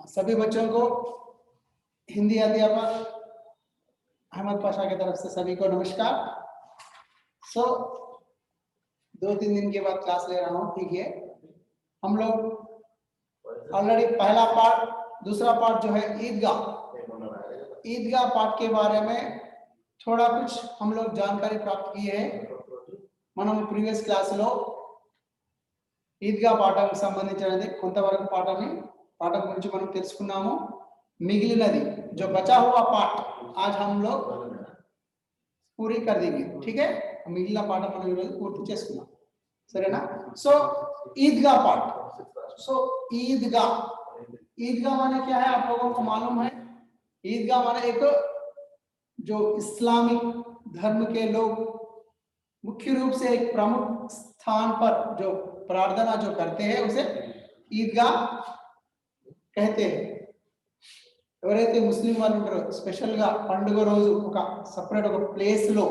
सभी बच्चों को हिंदी अध्यापक अहमद पाशा की तरफ से सभी को नमस्कार। सो 2-3 दिन के बाद क्लास ले रहा हूँ, ठीक है। हम लोग ऑलरेडी पहला पार्ट, दूसरा पार्ट जो है ईदगाह पार्ट के बारे में थोड़ा कुछ हम लोग जानकारी प्राप्त की है। మనం ప్రీవియస్ క్లాసులో ఈద్గా పాఠానికి సంబంధించినది కొంతవరకు పాఠం గురించి మనం తెలుసుకున్నాము। మిగిలినది जो बचा हुआ पाठ आज हम लोग पूरी कर देंगे, ठीक है। మిగిలిన పాఠం మనం ఈరోజు పూర్తి చేసుకున్నాం, సరేనా। సో ईदगा पाठ, सो ईदगा माने क्या है आप लोगों को मालूम है। ईदगा माने एक जो इस्लामिक धर्म के लोग मुख्य रूप से एक प्रमुख स्थान पर जो प्रार्थना जो करते हैं उसे ईदगाह कहते हैं। ఎవరైతే ముస్లిం వాళ్ళు ఉంటారో స్పెషల్ గా పండుగ రోజు ఒక సెపరేట్ ఒక ప్లేస్ లో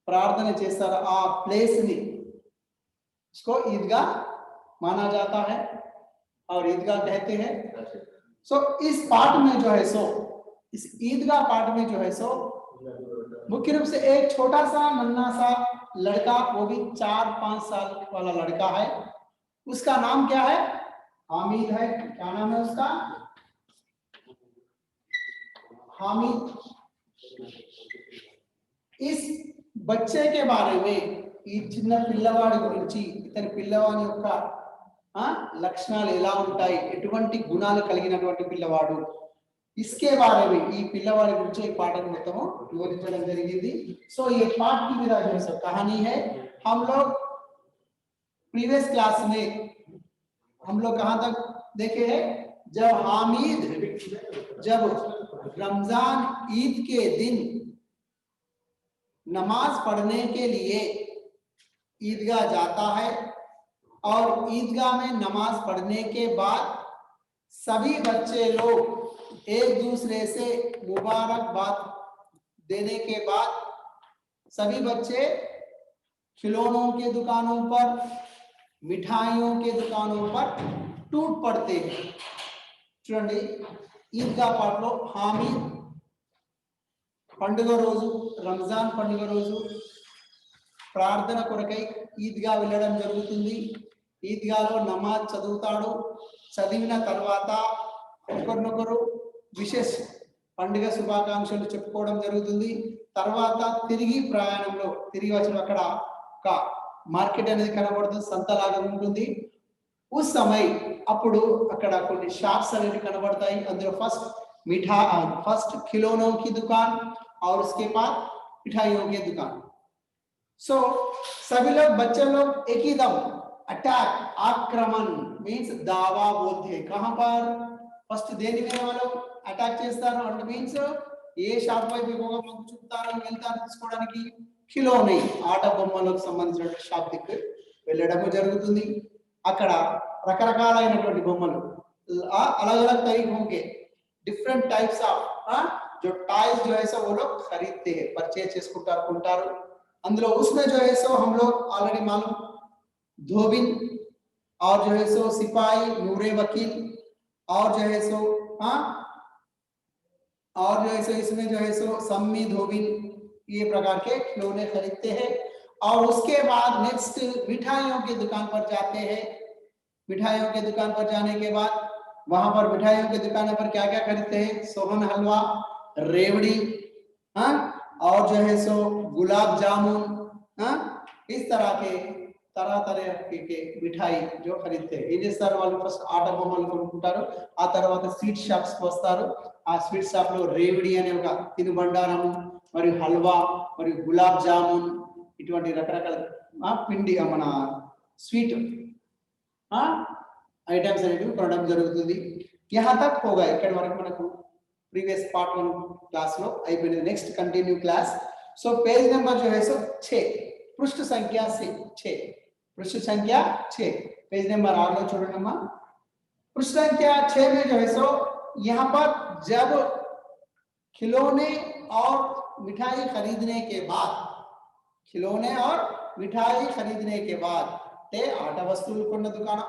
ప్రార్థన చేస్తారో ఆ ప్లేస్ ని इसको ईदगाह माना जाता है और ईदगाह कहते हैं। सो इस पाठ में जो है सो इस ईदगाह पाठ में जो है सो मुख्य रूप से एक छोटा सा नन्हा सा लड़का, वो भी 4-5 साल वाला लड़का है। उसका नाम क्या है? हामिद है। क्या नाम है उसका? हामिद। इस बच्चे के बारे में ఈ చిన్న పిల్లవాడి గురించి, ఇతని పిల్లవాని యొక్క లక్షణాలు ఎలా ఉంటాయి, ఎటువంటి గుణాలు కలిగినటువంటి పిల్లవాడు, इसके बारे में ఈ పిల్లవాడి గురించి ఈ పాఠం మొత్తం వివరించడం జరిగింది। సో ये पाठ की मेरा जो है कहानी है। हम लोग प्रीवियस क्लास में हम लोग कहां तक देखे हैं? जब हामिद जब रमजान ईद के दिन नमाज पढ़ने के लिए ईदगाह जाता है और ईदगाह में नमाज पढ़ने के बाद सभी बच्चे लोग एक दूसरे से मुबारकबाद देने के बाद सभी बच्चे खिलौनों के दुकानों पर, मिठाइयों के दुकानों पर टूट पड़ते हैं। చూడండి ఈద్గాహ్ పాటలో హామీద్ పండుగ రోజు, రంజాన్ పండుగ రోజు ప్రార్థన కొరకై ఈద్గా వెళ్ళడం జరుగుతుంది। ఈద్గాలో నమాజ్ చదువుతాడు। చదివిన తర్వాత ఒకరినొకరు విశేష పండుగ శుభాకాంక్షలు చెప్పుకోవడం జరుగుతుంది। తర్వాత తిరిగి ప్రయాణంలో తిరిగి వచ్చిన అక్కడ ఒక మార్కెట్ అనేది కనబడుతుంది, సంతలాగా ఉంటుంది। उस समय అప్పుడు అక్కడ కొన్ని షాప్స్ అనేవి కనబడతాయి। అందులో फर्स्ट खिलौनों की दुकान और उसके बाद मिठाइयों की दुकान। सो सभी लोग बच्चे लोग एक ही दम अटैक, आक्रमण मीन्स दावा बोलते हैं। कहां पर? फर्स्ट देने में वालों अटैक చేస్తారు అంటే మీన్స్ ఏ షాప్ వైపు ఎక్కువగా మొగ్గు చూపుతారని వెళ్తారు తీసుకోవడానికి, ఖిలోనే ఆట బొమ్మలకు సంబంధించిన షాప్ దగ్గర వెళ్ళడం జరుగుతుంది। అక్కడ రకరకాలైనటువంటి బొమ్మలు अलग अलग तरीकों के डिफरेंट टाइप्स ऑफ जो टॉयज जो है सो वो लोग खरीदते हैं, परचेज చేసుకుంటారు, కొంటారు। అందులో उसमें जो है सो हम लोग ऑलरेडी मालूम धोबिन और जो है सो सिपाही, नूरे वकील और जो है सो और जो है सो इसमें जो है सो सम्मी, धोबिन ये प्रकार के खिलौने खरीदते हैं। और उसके बाद नेक्स्ट मिठाइयों की दुकान पर जाते हैं। मिठाइयों के दुकान पर जाने के बाद वहां पर मिठाइयों की दुकान पर क्या क्या खरीदते हैं? सोहन हलवा, रेवड़ी, और जो है सो गुलाब जामुन, इस तरह के मिठाई जो खरीदते हैं। ఏం చేస్తారు వాళ్ళు? ఫస్ట్ ఆట బొమ్మలు కొనుక్కుంటారు, ఆ తర్వాత స్వీట్ షాప్స్ కి వస్తారు। ఆ స్వీట్ షాప్ లో రేవడి అనే ఒక తినుబండారం మరియు హల్వా మరియు గులాబ్ జామున్ ఇటువంటి రకరకాల పిండి మన స్వీట్ ఐటమ్స్ అనేవి కొనడం జరుగుతుంది। यहाँ तक होगा। ఇక్కడ వరకు మనకు ప్రీవియస్ పార్ట్ 1 క్లాస్ లో అయిపోయింది। Next continue class. So page number जो है सो 6, पृष्ठ संख्या 6, पृष्ठ संख्या 6, पेज नंबर 8 लो छोड़ो नम्मा। पृष्ठ संख्या 6 में जो है सो यहाँ पर जब खिलौने और मिठाई खरीदने के बाद అంటే ఆట వస్తువులు కొన్న దుకాణం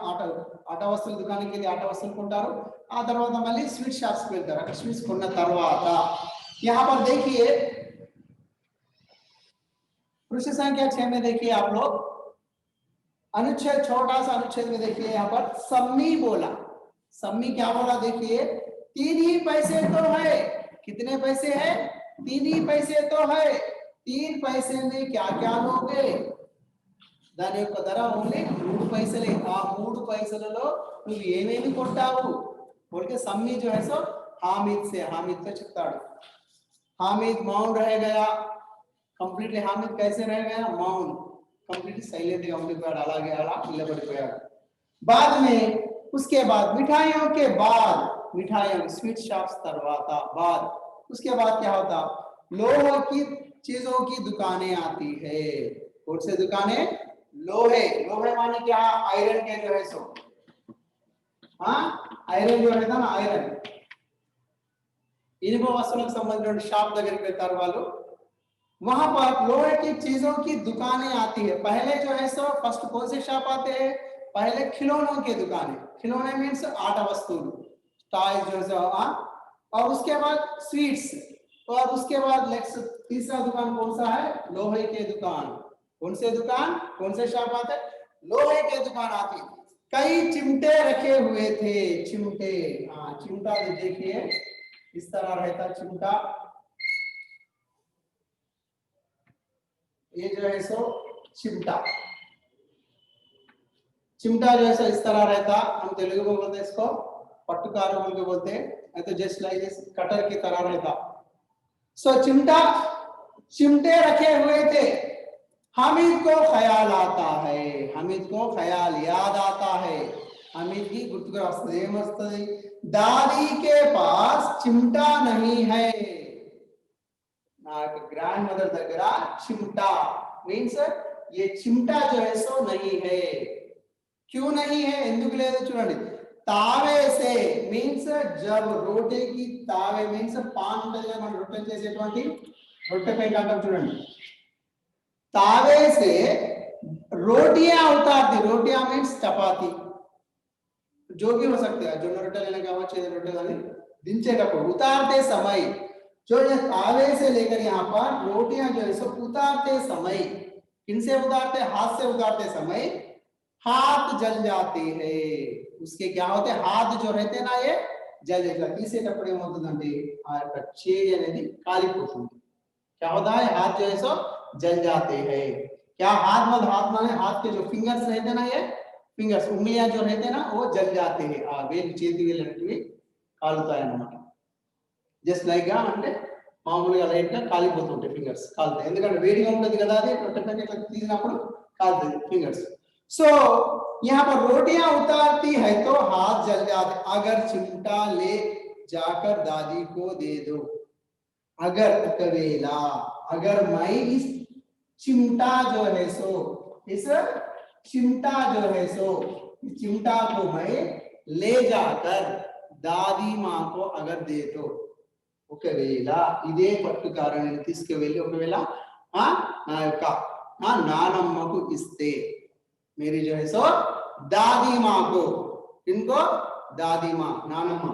ఆట వస్తువుల దుకాణానికి వెళ్ళి ఆట వస్తువులు కొంటారు, ఆ తర్వాత మళ్ళీ స్वीट शॉप्स కి వెళ్తారు, అక్కడ స్వీట్స్ కొన్న తర్వాత यहाँ पर देखिए प्रश्न संख्या 6 में देखिए आप लोग अनुच्छेद, छोटा सा अनुच्छेद में देखिए यहाँ पर सम्मी बोला। सम्मी क्या बोला देखिए, 3 ही पैसे तो है। कितने पैसे हैं? 3 ही पैसे तो है। 3 पैसे में क्या क्या लोगे? దాని యొక్క ధర ఓన్లీ 3 పైసలే। ఆ 3 పైసలలో నువ్వు ఏమేమి కొంటావు बोलके सम्मी जो है सो हामिद से, हामिद तो చెప్తాడు। हामिद मौन रह गया, कंप्लीटली हामिद कैसे रह गया? मौन, कंप्लीटली साइलेंट గా ఉండిపోయాడు, అలాగే అలా నిలబడిపోయాడు। बाद में उसके बाद मिठाइयों के बाद, मिठाइयों स्वीट शॉप्स తర్వాత बाद उसके बाद क्या होता? लोहे की चीजों की दुकानें आती है। कौन से दुकानें? लोहे, लोहे माने क्या? आयरन के जो है सो, हाँ ఐరన్ जो रहता ना ఐరన్, ఇనుప వస్తువులకు సంబంధించిన షాప్ దగ్గరికి వెళ్తారు వాళ్ళు। वहां पर लोहे की चीजों की दुकानें आती है। पहले जो है सो फर्स्ट कौन से शॉप आते हैं? पहले खिलौनों की दुकानें, खिलौने मीन्स आट वस्तुएं, टॉयज जो है, और उसके बाद स्वीट्स, और उसके बाद नेक्स्ट तीसरा दुकान कौन सा है? लोहे के दुकान। कौन से दुकान, कौन से शॉप आते? लोहे के दुकान आती है। कई चिमटे रखे हुए थे, चिमटे, हाँ चिमटा देखिए इस तरह रहता चिमटा, ये जो है सो चिमटा, चिमटा जो है सो इस तरह रहता। हम तेलुगु में बोलते हैं इसको पट्टुकार बोल के बोलते हैं, तो जस्ट लाइक दिस कटर की तरह रहता। सो चिमटा, चिमटे रखे हुए थे। हामिद को ख्याल आता है, हामिद को ख्याल याद आता है, हामिद की गुर्तुगा वस्तुदे मस्तदी, दादी के पास चिमटा नहीं है। ग्रैंड मदर దగ్గర चिमटा मीन्स ये चिमटा जो है सो नहीं है। क्यों नहीं है? ఎందుకు లేదు చూడండి। తావే से मीन्स जब रोटे की, తావే मीन्स పాన్ ఉంటుంది కదా మనం రొట్టె చేసేటువంటి రొట్టెపై కాండం చూడండి। तावे से रोटियां उतारती, रोटियां मीन्स चपाती जो भी हो सकते हैं, जोन रोटे लेने का चाहिए रोटे वाले दिनचेटప్పుడు उतारते समय, जो ये तावे से लेकर यहाँ पर रोटियां जो है सब उतारते समय, किनसे उतारते? हाथ से उतारते समय हाथ जल जाते हैं। उसके क्या होते हैं? हाथ जो रहते ना ये जल जाते। తీసేటప్పుడు ఏమవుతుందంటే ఆ యొక్క చేయి అనేది కాలిపోతుంది। क्या होता है? हाथ जो है सो जल जाते हैं। क्या हाथ मत, हाथ माने हाथ के जो फिंगर्स रहते ना, ये फिंगर्स उंगलियां जो रहते ना वो जल जाते हैं। आ వేలు చేతి వేలు అనేవి కాలుతాయి అన్నమాట। జస్ట్ లైక్ గా అంటే మామూలుగా లైట్ గా కాలిపోతుంటాయి ఫింగర్స్, కాలుతాయి, ఎందుకంటే వేడిగా ఉంటుంది కదా, అది రొట్టె ఇట్లా తీసినప్పుడు కాలుతాయి ఫింగర్స్। సో यहाँ पर रोटियां उतारती है तो हाथ जल जाते। अगर चिमटा ले जाकर दादी को दे दो, अगर कवेला, अगर मैं इस चिमटा जो है सो, इस चिमटा जो है सो, इस चिमटा को मैं ले जाकर दादी माँ को अगर दे तो, ఒకవేళ ఇదే పట్టుకారం నేను తీసుకువెళ్ళి ఒకవేళ నా యొక్క నానమ్మకు ఇస్తే, मेरी जो है सो दादी माँ को, इनको दादी माँ नानम्मा,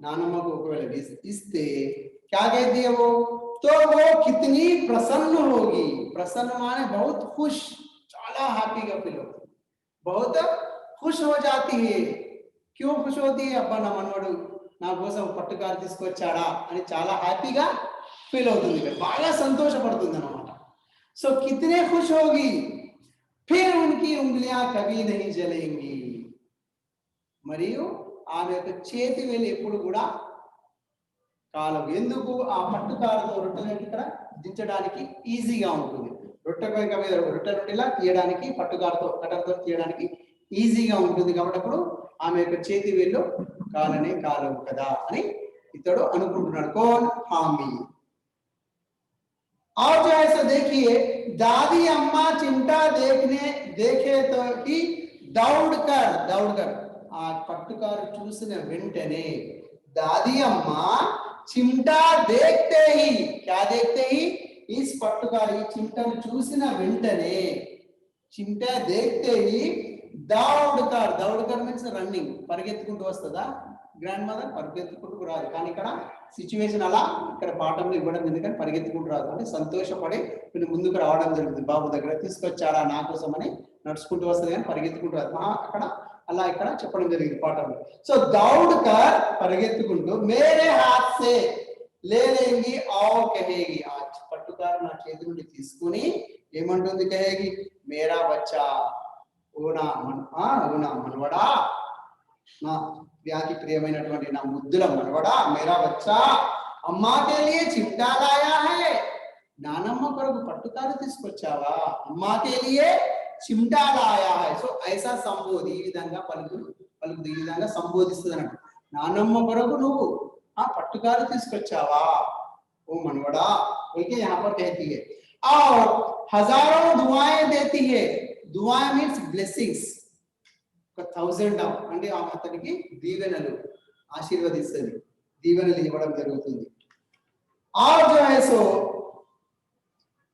नानम्मा को ఒకవేళ ఇస్తే क्या कहती है वो? तो वो कितनी प्रसन्न होगी। प्रसन्न माने बहुत खुश, చాలా హ్యాపీగా ఫీల్ అవుతుంది, बहुत खुश हो जाती है। क्यों खुश होती है? అబ్బా నా మనవడు నా కోసం పట్టుకారు తీసుకొచ్చాడా అని చాలా హ్యాపీగా ఫీల్ అవుతుంది, బాగా సంతోషపడుతుంది అన్నమాట। సో कितने खुश होगी, फिर उनकी उंगलियां कभी नहीं जलेंगी। మరియు ఆమె యొక్క చేతి వేలు ఎప్పుడు కూడా కాలవు। ఎందుకు? ఆ పట్టుకారుతో రొట్టెలను ఇక్కడ దించడానికి ఈజీగా ఉంటుంది, రొట్టె కనుక మీద రొట్టె రొట్టెలా తీయడానికి పట్టుకారుతో కట్టర్తో తీయడానికి ఈజీగా ఉంటుంది, కాబట్టి అప్పుడు ఆమె యొక్క చేతి వేళ్ళు కాలనే కాలవు కదా అని ఇతడు అనుకుంటున్నాడు। कौन? हामी। और जो है सो देखिए, दादी अम्मा चिमटा देखे तो ही दौड़कर आ पट्टुकारू चूసిన వెంటనే दादी अम्मा चिमटा देखते ही, क्या देखते ही? इस पट्टुकार ఈ चिमटा चूసిన వెంటనే, चिमटा देखते ही దౌడ్కర్ మీన్స్ రన్నింగ్, పరిగెత్తుకుంటూ వస్తుందా గ్రాండ్ మదర్? పరిగెత్తుకుంటూ రాదు. కానీ ఇక్కడ సిచ్యువేషన్ అలా ఇక్కడ పాఠంలో ఇవ్వడం ఎందుకంటే పరిగెత్తుకుంటూ రాదు అంటే సంతోషపడి వీళ్ళు ముందుకు రావడం జరుగుతుంది. బాబు దగ్గర తీసుకొచ్చాడా నా కోసం అని నడుచుకుంటూ వస్తుంది కానీ పరిగెత్తుకుంటూ రాదు. అక్కడ అలా ఇక్కడ చెప్పడం జరిగింది పాఠంలో. సో దౌడ్కర్ పరిగెత్తుకుంటూ మేరే హాత్ సే లే లేంగి ఔర్ కహేగి, ఆ పట్టుకారు నా చేతి నుండి తీసుకుని ఏమంటుంది? కహేగి మేరా బచ్చా, ఓనా మనవడా, నా వ్యాధి ప్రియమైనటువంటి నా ముద్దుల మనవడా, మేరా బచ్చా అమ్మా కే లియే చిమ్టా లాయా హై, నానమ్మ కొరకు పట్టుకారు తీసుకొచ్చావా? అమ్మా కే లియే చిమ్టా లాయా హై. సో ఐసా సంబోధి, ఈ విధంగా పలుకుదు ఈ విధంగా సంబోధిస్తుంది అన్నట్టు. నానమ్మ కొరకు నువ్వు ఆ పట్టుకారు తీసుకొచ్చావా ఓ మనవడా? ఓకే, यहाँ पर कहती है और हजारों दुआएं देती है. दुआ मीन्स ब्लेसिंग्स, 1000 అంటే ఆ అతనికి దీవెనలు ఆశీర్వదిస్తుంది, దీవెనలు ఇవ్వడం జరుగుతుంది. और जो है सो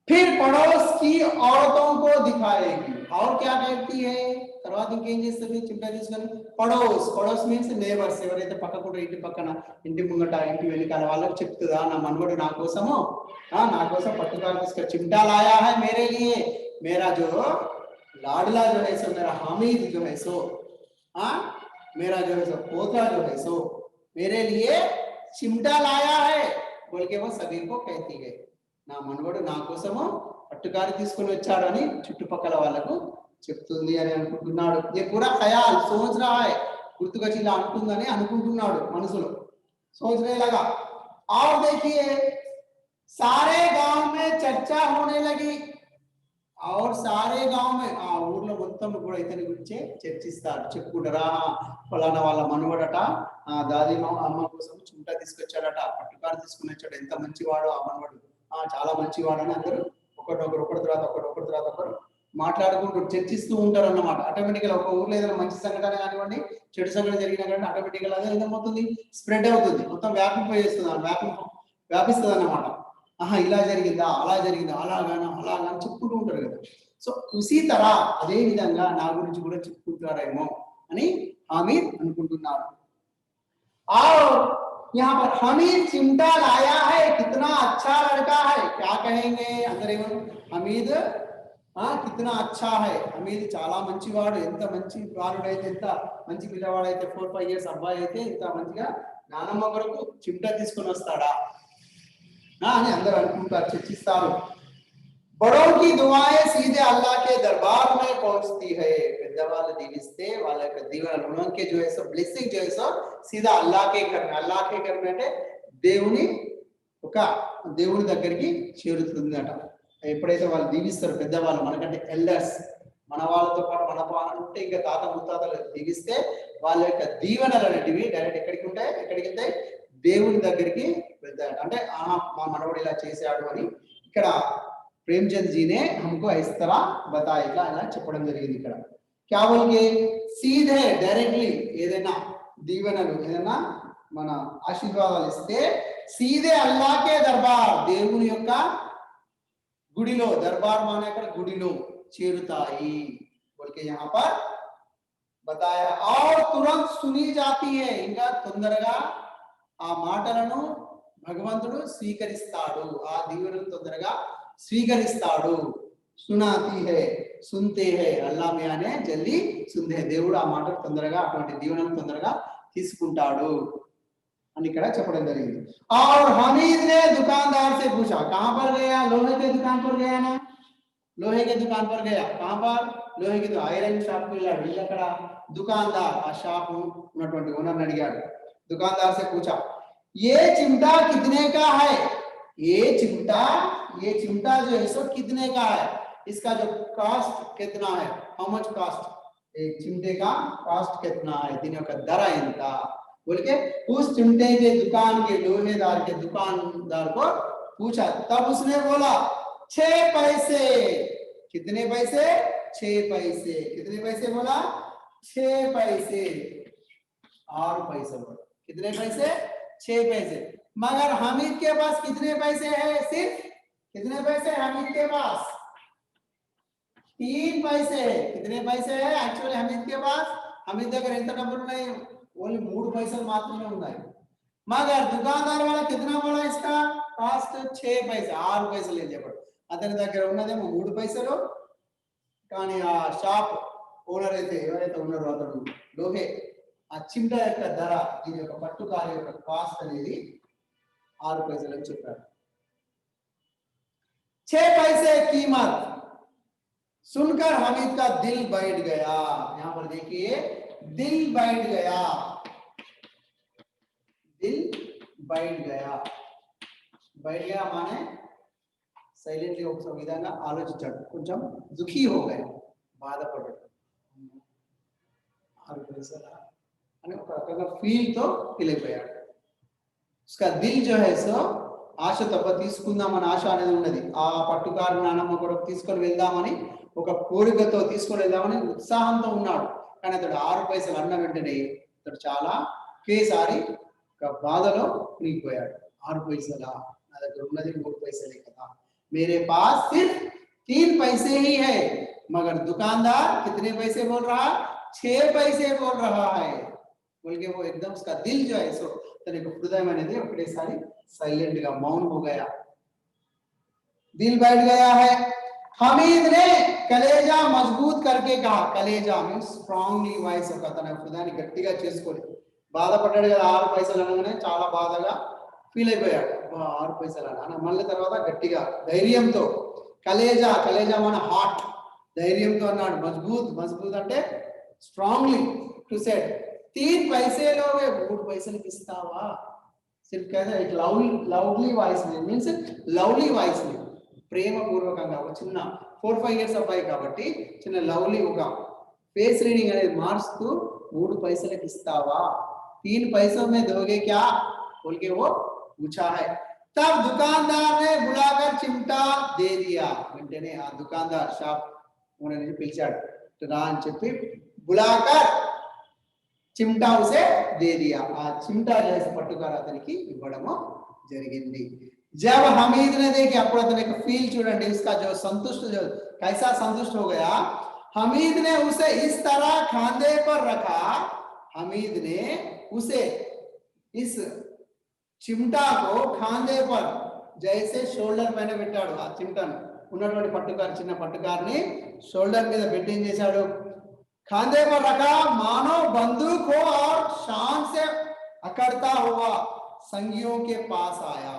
फिर पड़ोस की औरतों को दिखाएगी. और क्या कहती है? తర్వాత ఇంకేం చేస్తుంది? చిమ్టా తీసుకొని పడోస్ మీన్స్ నేబర్స్, ఎవరైతే పక్కకుండా ఇంటి పక్కన ఇంటి ముంగట ఇంటి వెనకాల వాళ్ళకి చెప్తుందా నా మనవడు నా కోసం పట్టుకారు తీసుకొని चिमटा लाया है मेरे लिए, मेरा जो लाडला जो है सो, मेरा हामिद जो है सो, मेरा जो है सो पोता जो है सो मेरे लिए चिमटा लाया है बोल के वो सभी को कहती है. నా మనవడు నా కోసము పట్టుకారు తీసుకొని వచ్చాడని చుట్టుపక్కల వాళ్ళకు చెప్తుంది అని అనుకుంటున్నాడు. ये पूरा ख्याल सोच रहा है, గుర్తుకొచ్చి ఇలా అనుకుందని అనుకుంటున్నాడు మనసులో, सोचने लगा. और देखिए सारे गांव में चर्चा होने लगी. और सारे गांव में ఆ ఊర్లో మొత్తం కూడా ఇతని గురించి చర్చిస్తారు, చెప్పుకుంటారా ఫలానా వాళ్ళ మనవడట దాది అమ్మ కోసం చుంటా తీసుకొచ్చాడట, పట్టుకారు తీసుకుని వచ్చాడు, ఎంత మంచివాడు ఆ మనవడు, చాలా మంచివాడు అని అందరూ ఒకరి తర్వాత ఒకరు మాట్లాడుకుంటూ చర్చిస్తూ ఉంటారు అన్నమాట. ఆటోమేటిక్గా ఒక ఊర్లో ఏదైనా మంచి సంఘటన కానివ్వండి చెడు సంఘటన జరిగినా కానీ ఆటోమేటిక్గా అదే ఏమవుతుంది? స్ప్రెడ్ అవుతుంది, మొత్తం వ్యాపిస్తుంది అన్నమాట. ఇలా జరిగిందా, అలా జరిగిందా, అలాగా చెప్పుకుంటూ ఉంటారు కదా. సో ఉసీ తరా అదే విధంగా నా గురించి కూడా చెప్పుకుంటారేమో అని హామీద్ అనుకుంటున్నారు. और यहाँ पर हमीद चिमटा लाया है, कितना अच्छा लड़का है, क्या कहेंगे? अंदर हमीद कितना अच्छा है, हमीद చాలా మంచివాడు, ఎంత మంచి వాడుడైతే, ఎంత మంచి పిల్లవాడైతే, 4-5 ఇయర్స్ అబ్బాయి అయితే ఇంత మంచిగా నానమ్మ కొరకు చిమ్టా తీసుకొని వస్తాడా అని అందరూ అనుకుంటారు, చర్చిస్తారు. बड़ों की दुआएं सीधे अल्लाह के दरबार में पहुंचती है. పెద్దవాళ్ళు దీవిస్తే వాళ్ళ యొక్క దీవెనలు उनके जो है सो ब्लेसिंग जो है सो सीधा अल्लाह के घर में అంటే దేవుని దగ్గరికి చేరుతుందట. ఎప్పుడైతే వాళ్ళు దీవిస్తారు పెద్దవాళ్ళు, మనకంటే ఎల్డర్స్, మన వాళ్ళతో పాటు మన అంటే ఇంకా తాత ముత్తాతలు దీవిస్తే వాళ్ళ యొక్క దీవెనలు అనేటివి డైరెక్ట్ ఎక్కడికి వెళ్తాయి? దేవుని దగ్గరికి వెళ్తాయట. అంటే మా మనవడు ఇలా చేశాడు అని ఇక్కడ ప్రేమ్చంద్ జీనే हमको इस तरह बताया, ఇలా చెప్పడం జరిగింది ఇక్కడ. क्या बोल के सीधे डायरेक्टली ఏదైనా దీవెనలు ఏదైనా మన ఆశీర్వాదాలు ఇస్తే सीधे अल्लाह के दरबार, దేవుని యొక్క గుడిలో, దర్బార్ మానే అక్కడ గుడిలో చేరుతాయి बोल के यहाँ पर बताया. और तुरंत सुनी जाती है, ఇంకా తొందరగా ఆ మాటలను భగవంతుడు స్వీకరిస్తాడు, ఆ దీవెనను తొందరగా స్వీకరిస్తాడు. సునాతి హై సున్తే హై, అల్లా మియానే జల్దీ సున్తే హై, దేవుడు ఆ మాటను తొందరగా అటువంటి దీవెనను తొందరగా తీసుకుంటాడు అని ఇక్కడ చెప్పడం జరిగింది. और हमीद ने दुकानदार से पूछा, कहां पर गया? लोहे के दुकान पर गया ना, लोहे के दुकान पर गया. कहां पर? लोहे की ఐరన్ షాప్ కి వెళ్ళాడు. ఇక్కడ దుకాందార్ ఆ షాప్ ఉన్నటువంటి ఓనర్ అడిగాడు. दुकानदार से पूछा ये चिमटा कितने का है? ये चिमटा जो है सो कितने का है? इसका जो कास्ट कितना है? How much cost? एक चिमटे का कास्ट कितना है? దీని యొక్క ధర ఎంత बोल के उस चिमटे के दुकान के लोहेदार के दुकानदार को पूछा. तब उसने बोला 6 पैसे. कितने पैसे? 6 पैसे. कितने पैसे बोला? 6 पैसे. 8 पैसे बोला. कितने पैसे? 6 पैसे. मगर हामिद के पास कितने पैसे है? सिर्फ कितने पैसे हामिद के पास? 3 पैसे है। कितने पैसे है एक्चुअली हमीद के पास? हमीद దగ్గర ఎంత డబ్బులు ఉన్నాయి? ఓన్లీ 3 పైసలు మాత్రమే ఉన్నాయి। मगर दुकानदार वाला कितना बोला इसका कास्ट 6 पैसे 6 पैसे ले చెప్పాడు। అతని దగ్గర ఉన్నదేమో 3 పైసలు, కానీ ఆ షాప్ ఓనర్ అయితే ఎవరైతే ఉన్నారో అతను లోహే ఆ చిమ్టా యొక్క ధర, దీని యొక్క పట్టుకారి యొక్క కాస్ట్ అనేది 6 पैसे అని చెప్పారు। 6 पैसे कीमत सुनकर हामिद का दिल बैठ गया। यहां पर देखिए दिल बैठ गया, दिल बैठ गया। बैठ गया माने సైలెంట్లీ ఒక విధంగా ఆలోచించాడు, కొంచెం దుఃఖీ हो गया, బాధపడ్డాడు। 6 पैसा అని ఒక రకంగా ఫీల్ తో ఫీల్ అయిపోయాడు। उसका दिल जो है सो ఆశ తప్ప తీసుకుందామని ఆశ అనేది ఉన్నది। ఆ పట్టుకారు నానమ్మ కూడా తీసుకొని వెళ్దామని ఒక కోరికతో తీసుకొని వెళ్దామని ఉత్సాహంతో ఉన్నాడు। కానీ అతడు 6 పైసలు అన్న వెంటనే అతడు చాలా ఒకేసారి ఒక బాధలో మునిగిపోయాడు। 6 पैसा నా దగ్గర ఉన్నది 3 पैसे కదా, मेरे पास सिर्फ 3 पैसे ही है, मगर दुकानदार कितने पैसे बोल रहा है? 6 पैसे बोल रहा है। बोल के वो एकदम उसका दिल जो है सो तने को हृदय में ने ఒకటేసారి साइलेंट का मौन हो गया, दिल बैठ गया है। हमीद ने कलेजा मजबूत करके कहा, कलेजा मींस स्ट्रांगली वाइस ఒక తన హృదయాన్ని గట్టిగా చేసుకొని బాధపడ్డాడు కదా। 6 పైసలు అనగానే చాలా బాధగా ఫీల్ అయిపోయాడు। 6 పైసలు అన్న మళ్ళీ తర్వాత గట్టిగా ధైర్యంతో, కలేజా కలేజా మన హార్ట్, ధైర్యంతో అన్నాడు। మజబూత్ మజబూత్ అంటే స్ట్రాంగ్లీ టు సెడ్ 3 पैसे लोगे 3 पैसे ఇస్తావా? सिर्फ कहता है एक लवली वॉइस में मींस लवली वॉइस में ప్రేమ పూర్వకంగా ఒక చిన్న 4-5 ఇయర్స్ అబ్బాయి కాబట్టి చిన్న లవ్లీ ఒక ఫేస్ రీడింగ్ అనేది మార్చుతూ 3 पैसे ఇస్తావా? 3 पैसों में दोगे क्या? बोल के वो पूछा है। तब दुकानदार ने बुलाकर चिमटा दे दिया। వెంటనే ఆ దుకాందార్ షాప్ ఓనర్ని పిలిచాడు, రా అని చెప్పి బులాకర్ चिमटा उसे दे दिया। आ चिमटा जैसे पट्टुकार అతనికి ఇవ్వడము జరిగింది। जब हमीद ने देखे అప్పుడు అతని యొక్క ఫీల్ చూడండి, उसका जो संतुष्ट जो कैसा संतुष्ट हो गया। हमीद ने उसे इस तरह खांधे पर रखा, हमीद ने उसे इस चिमटा को खांधे पर जैसे షోల్డర్ పైన పెట్టాడు। ఆ చిమటాను ఉన్నటువంటి పట్టుకారు చిన్న పట్టుకారుని షోల్డర్ మీద పెట్టి ఏం చేశాడు? खांधे पर रखा, मानो बंदूक हो और शान से अकड़ता हुआ संगियों के पास आया।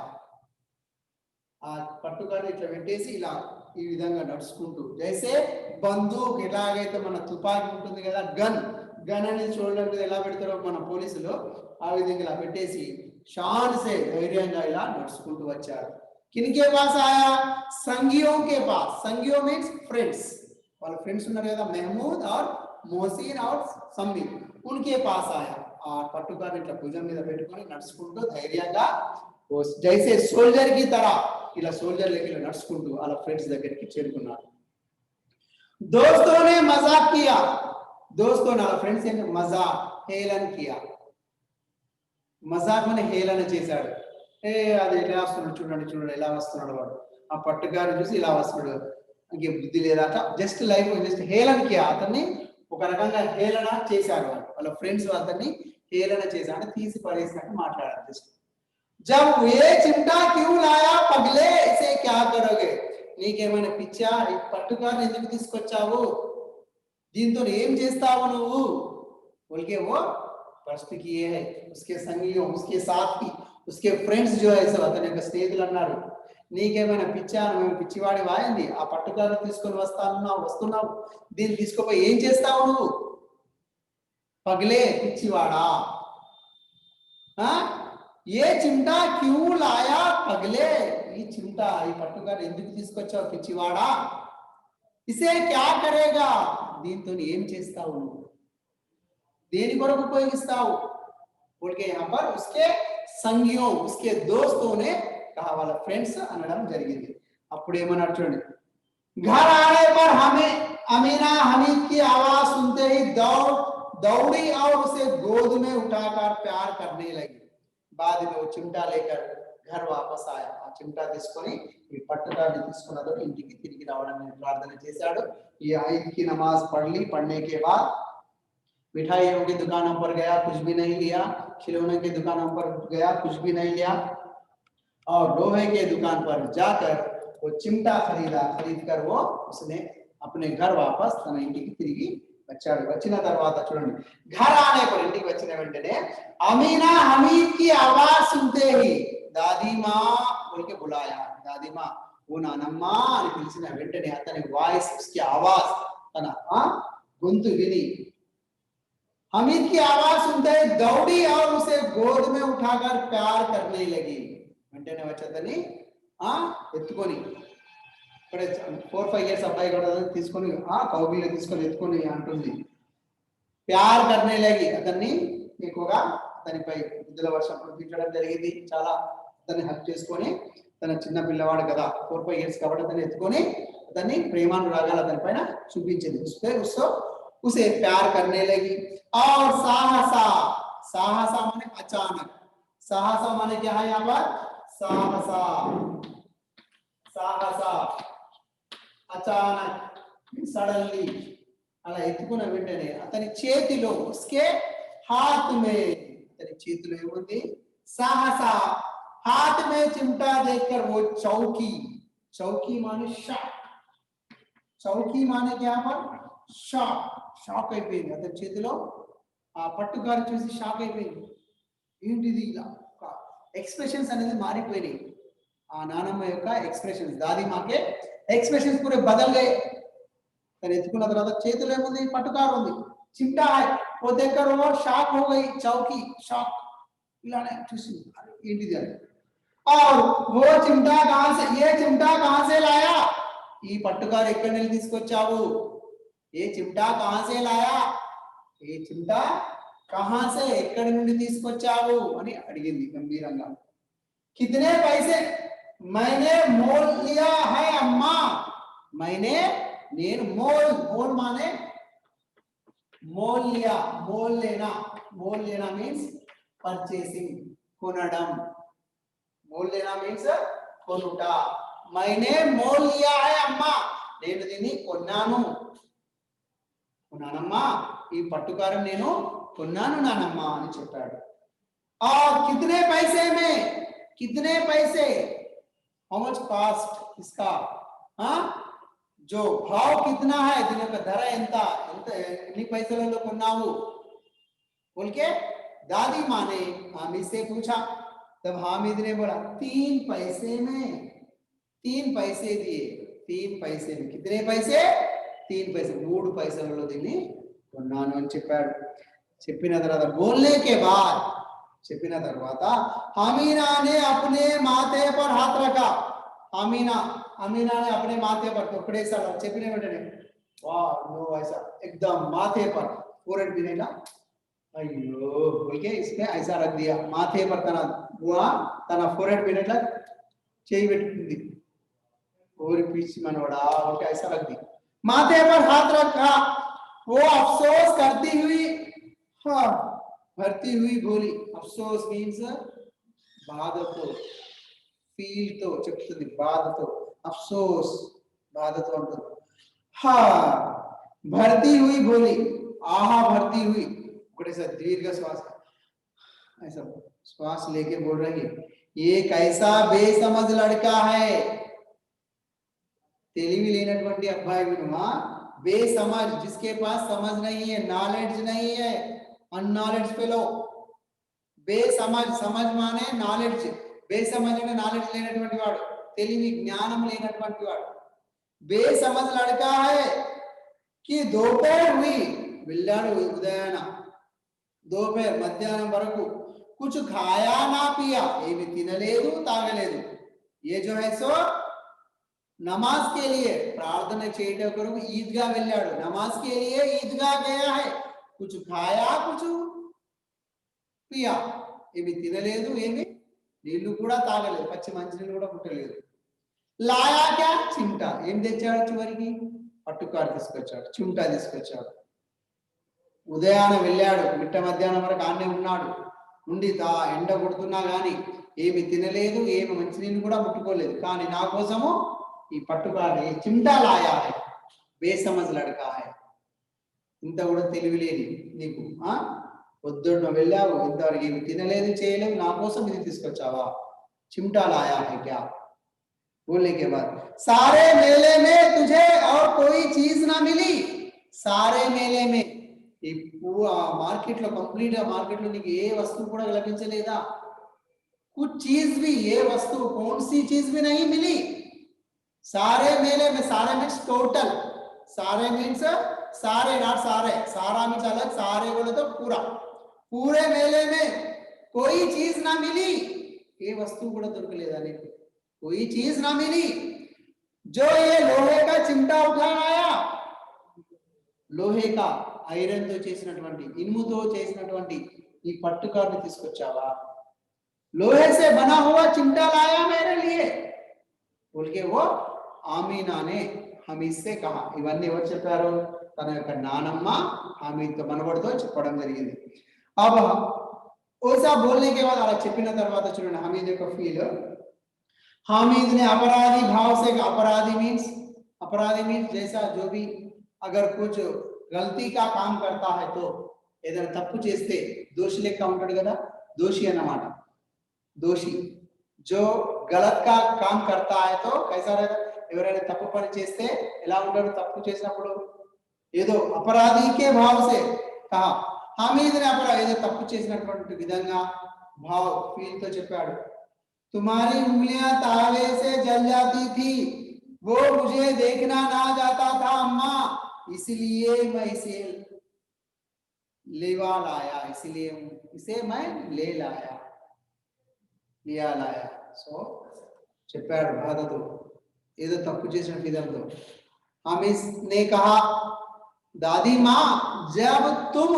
ఆ పట్టుకారు ఇట్లా పెట్టేసి ఇలా ఈ విధంగా నడుచుకుంటూ, జైసే బందూక్ ఎలాగైతే మన తుపాకీ ఉంటుంది కదా, గన్ అనేది షోల్డర్ మీద ఎలా పెడతారో మన పోలీసులు, ఆ విధంగా ఇలా పెట్టేసి షాన్ సే ధైర్యంగా ఇలా నడుచుకుంటూ వచ్చారు। किनके पास आया? संगियों के पास। संगियों मीन्स फ्रेंड्स, వాళ్ళ ఫ్రెండ్స్ ఉన్నారు కదా, మెహమూద్ और मोहसिन और सम्मी, उनके पास आया। ఆ పట్టుకారు ఇట్లా భుజం మీద పెట్టుకొని నడుచుకుంటూ ధైర్యంగా జైసే సోల్జర్ की तरह ఇలా సోల్జర్ లెక్క ఇలా నడుచుకుంటూ వాళ్ళ ఫ్రెండ్స్ దగ్గరికి చేరుకున్నారు। दोस्तों ने मजाक किया, दोस्तों నా ఫ్రెండ్స్ ఏంటి మజాక్ హేళన किया, మజాక్ মানে హేళన చేశాడు। అది ఎలా వస్తున్నాడు చూడండి, చూడండి ఎలా వస్తున్నాడు వాడు, ఆ పట్టుకారు చూసి ఇలా వస్తున్నాడు, ఇంకే బుద్ధి లేదా జస్ట్ లైఫ్ జస్ట్ హేళన किया, అతన్ని ఒక రకంగా హేళన చేశారు వాళ్ళ ఫ్రెండ్స్, అతన్ని హేళన చేశారు, తీసి పడేసినట్టు మాట్లాడారు జస్ట్। जब ये चिमटा क्यों लाया पगले, इसे क्या करोगे? నీకేమైనా పిచ్చా? ఈ పట్టుకారుని ఎందుకు తీసుకొచ్చావు? దీంతో ఏం చేస్తావు నువ్వు? बोल के वो प्रश्न किए है। उसके संगियों, उसके साथी, उसके फ्रेंड्स जो है सब అతని యొక్క స్నేహితులు అన్నారు, నీకేమైనా పిచ్చా? నువ్వు పిచ్చివాడి వాయింది, ఆ పట్టుకారుని తీసుకొని వస్తున్నావు, దీన్ని తీసుకుపోయి ఏం చేస్తావు నువ్వు? పగలే పిచ్చివాడా, ఏ చిమ్టా క్యూ లాయా పగలే, ఈ చిమ్టా ఈ పట్టుకారు ఎందుకు తీసుకొచ్చావు పిచ్చివాడా? ఇసే క్యా కరేగా, దీంతో ఏం చేస్తావు నువ్వు? దేని కొరకు ఉపయోగిస్తావు? बोलके यहाँ पर उसके संगियों, उसके दोस्तों ने कहा, వాళ్ళ ఫ్రెండ్స్ అనడం జరిగింది। అప్పుడు ఏమన్నారు చూడండి, घर आने पर हमें अमीना हमीद की आवाज सुनते ही दौड़ी और उसे गोद में उठाकर प्यार करने लगी। बाद में वो चिमटा लेकर घर वापस आया ఆ చిమ్టా తీసుకొని ఈ పట్టుకాన్ని తీసుకున్నదో ఇంటికి తిరిగి రావడానికి ప్రార్థన చేశాడు ये ईद की नमाज पढ़ ली पढ़ने के बाद मिठाइयों की दुकानों पर गया कुछ भी नहीं लिया खिलौने की दुकानों पर गया कुछ भी नहीं लिया और लोहे के दुकान पर जाकर वो चिमटा खरीदा खरीद कर वो उसने अपने घर वापस తన ఇంటికి తిరిగి వచ్చాడు వచ్చిన తర్వాత చూడండి घर आने पर ఇంటికి వచ్చిన వెంటనే अमीना हमीद की आवाज सुनते ही दादी माँ बोल के बुलाया दादी माँ वो नानम्मा అని పిలిచిన వెంటనే అతని వాయిస్ उसकी आवाज తన గొంతు విని हमीद की आवाज सुनते ही दौड़ी और उसे गोद में उठाकर प्यार करने लगी వెంటనే వచ్చేతని ఎత్తుకొని ఇక్కడ 4-5 ఇయర్స్ అబ్బాయి కూడా తీసుకొని కౌగిలిలో తీసుకొని ఎత్తుకొని అంటుంది ప్యార్ करने लगी అతన్ని ఎక్కువగా అతనిపై బుద్ధుల వర్షం కురిపించడం జరిగింది చాలా అతన్ని హక్ చేసుకొని తన చిన్న పిల్లవాడు కదా 4-5 ఇయర్స్ కాబట్టి అతన్ని ఎత్తుకొని అతన్ని ప్రేమానురాగాలు అతని పైన చూపించింది उसे प्यार करने लगी और साहसा साहसा माने अचानक साहसा माने क्या है यहाँ पर साहसा साहसा अचानक सडनली అలా ఎత్తుకున్న వెంటనే అతని చేతిలో उसके हाथ में అతని చేతిలో ఏముంది साहसा हाथ में चिमटा देखकर वो चौकी चौकी माने शॉक चौकी माने क्या पर షాక్ షాక్ అయిపోయింది అతని చేతిలో ఆ పట్టుకారు చూసి షాక్ అయిపోయింది ఏంటిది ఇలా ఎక్స్ప్రెషన్స్ అనేది మారిపోయినాయి ఆ నానమ్మ యొక్క ఎక్స్ప్రెషన్స్ దాది మాకే ఎక్స్ప్రెషన్స్ पूरे बदल गए తను ఎత్తుకున్న తర్వాత చేతిలో ఏముంది పట్టుకారు ఉంది चिमटा है वो देखकर वो शॉक हो गई चौकी शॉक ఇలానే చూసి ఏంటిది అని और वो चिमटा कहां से ये चिमटा कहां से लाया ఈ పట్టుకారు ఎక్కడి నుంచి తీసుకొచ్చావు ये चिमटा कहां से लाया ये चिमटा कहां से ఎక్కడి నుండి తీసుకొచ్చావు అని అడిగింది గంభీరంగా कितने पैसे मैंने मोल लिया है अम्मा मैंने నేను मोल माने मोल लिया मोल लेना मींस परचेसिंग కొనడం मोल लेना मींस కొనుట मैंने मोल लिया है अम्मा నేను దీన్ని కొన్నాను నానమ్మ ఈ పట్టుకారం నేను కొన్నాను నానమ్మ అని చెప్పాడు और कितने पैसे में कितने पैसे हाउ मच कॉस्ट इसका जो भाव कितना है దీని యొక్క ధర ఎంత ఎన్ని పైసలలో కొన్నావు बोल के दादी माँ ने हामिद से पूछा तब हामिद ने बोला 3 पैसे में 3 पैसे दिए 3 पैसे में कितने पैसे 3 पैसे 3 पैसలలో దీన్ని కొన్నాను అని చెప్పాడు చెప్పిన తర్వాత बोलने के बाद చెప్పిన తర్వాత अमीना ने अपने माथे पर हाथ रखा अमीना ने अपने माथे पर टुकड़े सा చెప్పిన వెంటనే वाह नो ऐसा एकदम माथे पर फोrehead भी नहीं ला अयो बोल के इसमें ऐसा रख दिया माथे पर तన फोrehead भी नहीं ला చేయి పెట్టుకుంది और पीछे मनोड़ा बोल के ऐसा रख दी माथे पर हाथ रखा वो अफसोस करती हुई भरती हुई बोली अफसोस मीन्स బాధతో ఫీల్ తో చెప్తుంది బాధతో अफसोस బాధతో అంటుంది भरती हुई बोली आहा भरती हुई बड़े सा दीर्घ श्वास ऐसा श्वास लेके बोल रही है ये कैसा बेसमझ लड़का है తెలివి లేనటువంటి అబ్బాయి వినుమా बेसमझ जिसके पास समझ नहीं है नॉलेज नहीं है अननॉलेज फेलो बेसमझ समझ माने नॉलेज बेसमझ అంటే नॉलेज లేనటువంటి వాడు తెలివి జ్ఞానం లేనటువంటి వాడు बेसमझ लड़का है कि दोपहर हुई వెళ్ళాడు ఉదయాన दोपहर మధ్యాహ్నం వరకు कुछ खाया ना पिया ఏమి తినలేదు తాగలేదు ये जो है सो नमाज के लिए प्रार्थना చేయడం కొరకు ఈద్గా వెళ్ళాడు नमाज के लिए ईदगाह गया है कुछ खाया कुछ पिया ఏమి తినలేదు ఏమి నీళ్లు కూడా తాగలేదు పచ్చి మంచినీళ్ళు కూడా పుట్టలేదు లాయా క్యా చిమ్టా ఏం తెచ్చాడు చివరికి పట్టుకారు తీసుకొచ్చాడు చిమ్టా తీసుకొచ్చాడు ఉదయాన వెళ్ళాడు మిట్ట మధ్యాహ్నం వరకు ఆన్నే ఉన్నాడు ఉండితా ఎండ కొడుతున్నా గాని ఏమి తినలేదు, ఏమి మంచినీళ్ళు కూడా ముట్టుకోలేదు, కానీ నా కోసము ఈ పట్టుకాడు చిమ్టా లాయా హై, బేసమజ్ లడకా హై. ఇంత కూడా తెలివిలేని నీకు పొద్దున్న వెళ్ళావు, ఇంతవరకు ఏమి తినలేదు చేయలేదు, నా కోసం ఇది తీసుకొచ్చావా? चिमटा लाया है क्या? बोलने के बाद सारे मेले में तुझे और कोई चीज ना मिली, सारे मेले में ఈ మార్కెట్ లో కంప్లీట్ గా మార్కెట్ లో నీకు ఏ వస్తువు కూడా లభించలేదా? कुछ चीज भी, ये वस्तु कौन सी चीज भी नहीं मिली. सारे मेले में, सारे मीन्स टोटल, सारे मीन्स सारे नॉट सारे, सारा मीन्स अलग, सारे बोले तो पूरा, पूरे मेले में कोई चीज ना मिली, ये वस्तु కూడా దొరకలేదా నీకు? कोई चीज ना मिली जो ये लोहे का चिमटा उठा आया, లోహే కా ఐరన్ తో చేసినటువంటి, ఇనుముతో చేసినటువంటి ఈ పట్టుకాడుని తీసుకొచ్చావా? लोहे से बना हुआ चिमटा लाया मेरे लिए बोल के वो आमीना ने हमीद से कहा. ఇవన్నీ ఎవరు చెప్పారు? తన యొక్క నానమ్మ హమీద్తో మనవడితో చెప్పడం జరిగింది. अब ओसा बोलने के बाद అలా చెప్పిన తర్వాత చూడండి హమీద్ యొక్క ఫీల్. हामिद ने अपराधी भाव से, अपराधी मीन्स जैसा जो भी अगर कुछ गलती का काम करता है तो ఏదైనా తప్పు చేస్తే దోషి లెక్క ఉంటాడు కదా, దోషి అన్నమాట. దోషి जो गलत का काम करता है तो कैसा रहता? ఎవరైనా తప్పు పని చేస్తే ఎలా ఉంటాడు? తప్పు చేసినప్పుడు ఏదో అపరాధీకే భావ సే కహా, హమీద్ నే అపరాధ ఏదో తప్పు చేసినటువంటి విధంగా భావ ఫీల్ తో చెప్పాడు. तुम्हारी उंगलियां तावे से जल जाती थी, वो मुझे देखना ना जाता था अम्मा, इसलिए मैं इसे लेवा लाया, इसलिए इसे मैं ले लाया, लिया लाया. సో చెప్పాడు బాధతో, ఏదో తప్పు చేసిన ఫిదర్తో. हमीद ने कहा दादी माँ जब तुम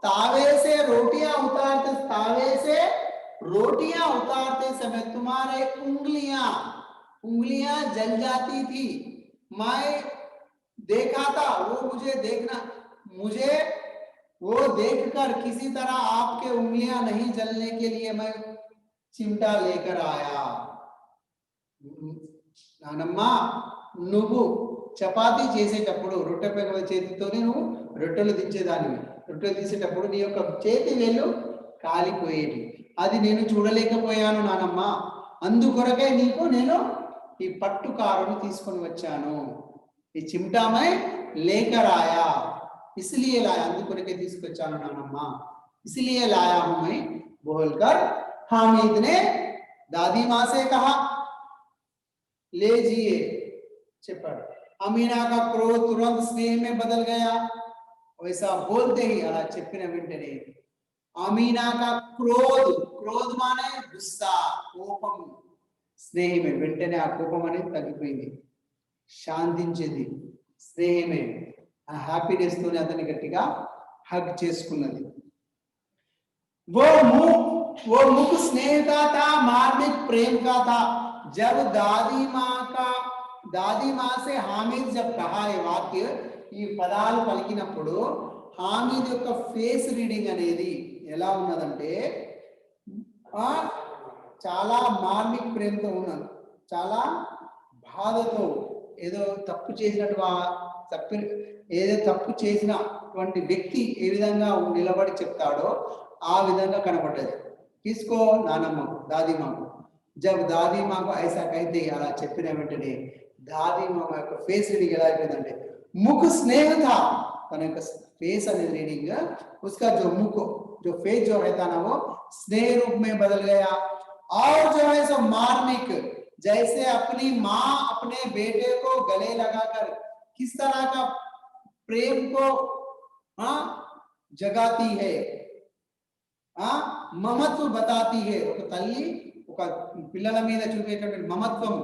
तावे से रोटियां उतारते, तावे से रोटियां उतारते समय तुम्हारे उंगलियां जल जाती थी, मैं देखा था, वो मुझे देखना, मुझे वो देखकर किसी तरह आपके उंगलियां नहीं जलने के लिए मैं चिमटा लेकर आया. నానమ్మ నువ్వు చపాతీ చేసేటప్పుడు రొట్టె పెంక చేతితోనే నువ్వు రొట్టెలు దించేదానివి, రొట్టెలు తీసేటప్పుడు నీ యొక్క చేతి వేళ్ళు కాలిపోయేది, అది నేను చూడలేకపోయాను నానమ్మ, అందుకొరకే నీకు నేను ఈ పట్టుకారుని తీసుకొని వచ్చాను. ఈ చిమ్టామై లేకరాయా, ఇస్లియే లాయా, అందుకొరకే తీసుకొచ్చాను నానమ్మ, ఇస్లియే లాయా హూ మై బోల్కర్ हामिद ने दादी माँ से कहा ले जिए చెప్పాడు. అమీనా का क्रोध तुरंत स्नेह में बदल गया. वैसा बोलते ही అలా చెప్పిన వెంటనే అమీనా का क्रोध माने गुस्सा, కోపం, స్నేహమే, వెంటనే ఆ కోపం అనేది తగ్గిపోయింది, శాంతించేది, స్నేహమే, ఆ హ్యాపీనెస్ తోనే అతని గట్టిగా హగ్ చేసుకున్నది. वो मुख स्नेह का था, मार्मिक प्रेम का था. जब दादी माँ से हामिद जब कहा ये वाक्य, ఈ పదాలు పలికినప్పుడు హామిద్ యొక్క ఫేస్ రీడింగ్ అనేది ఎలా ఉన్నదంటే చాలా మార్మిక్ ప్రేమతో ఉన్నది, చాలా బాధతో, ఏదో తప్పు చేసినటువంటి వ్యక్తి ఏ విధంగా నిలబడి చెప్తాడో ఆ విధంగా కనబడ్డది. किसको? नानम्मा को, दादी माँ को. जब दादी माँ को ऐसा कहते అలా చెప్పిన వెంటనే दादी माँ యొక్క ఫేస్ రీడింగ్ ఎలా అయిపోయిందంటే मुख स्नेह था, తన యొక్క ఫేస్ అనేది రీడింగ్, उसका जो मुख जो फेस जो रहता ना वो स्नेह रूप में बदल गया. और जो है सो मार्मिक, जैसे अपनी माँ अपने बेटे को गले लगाकर किस तरह का प्रेम को जगाती है, మమత్వం బతాతి హే, ఒక తల్లి ఒక పిల్లల మీద చూపేటటువంటి మమత్వం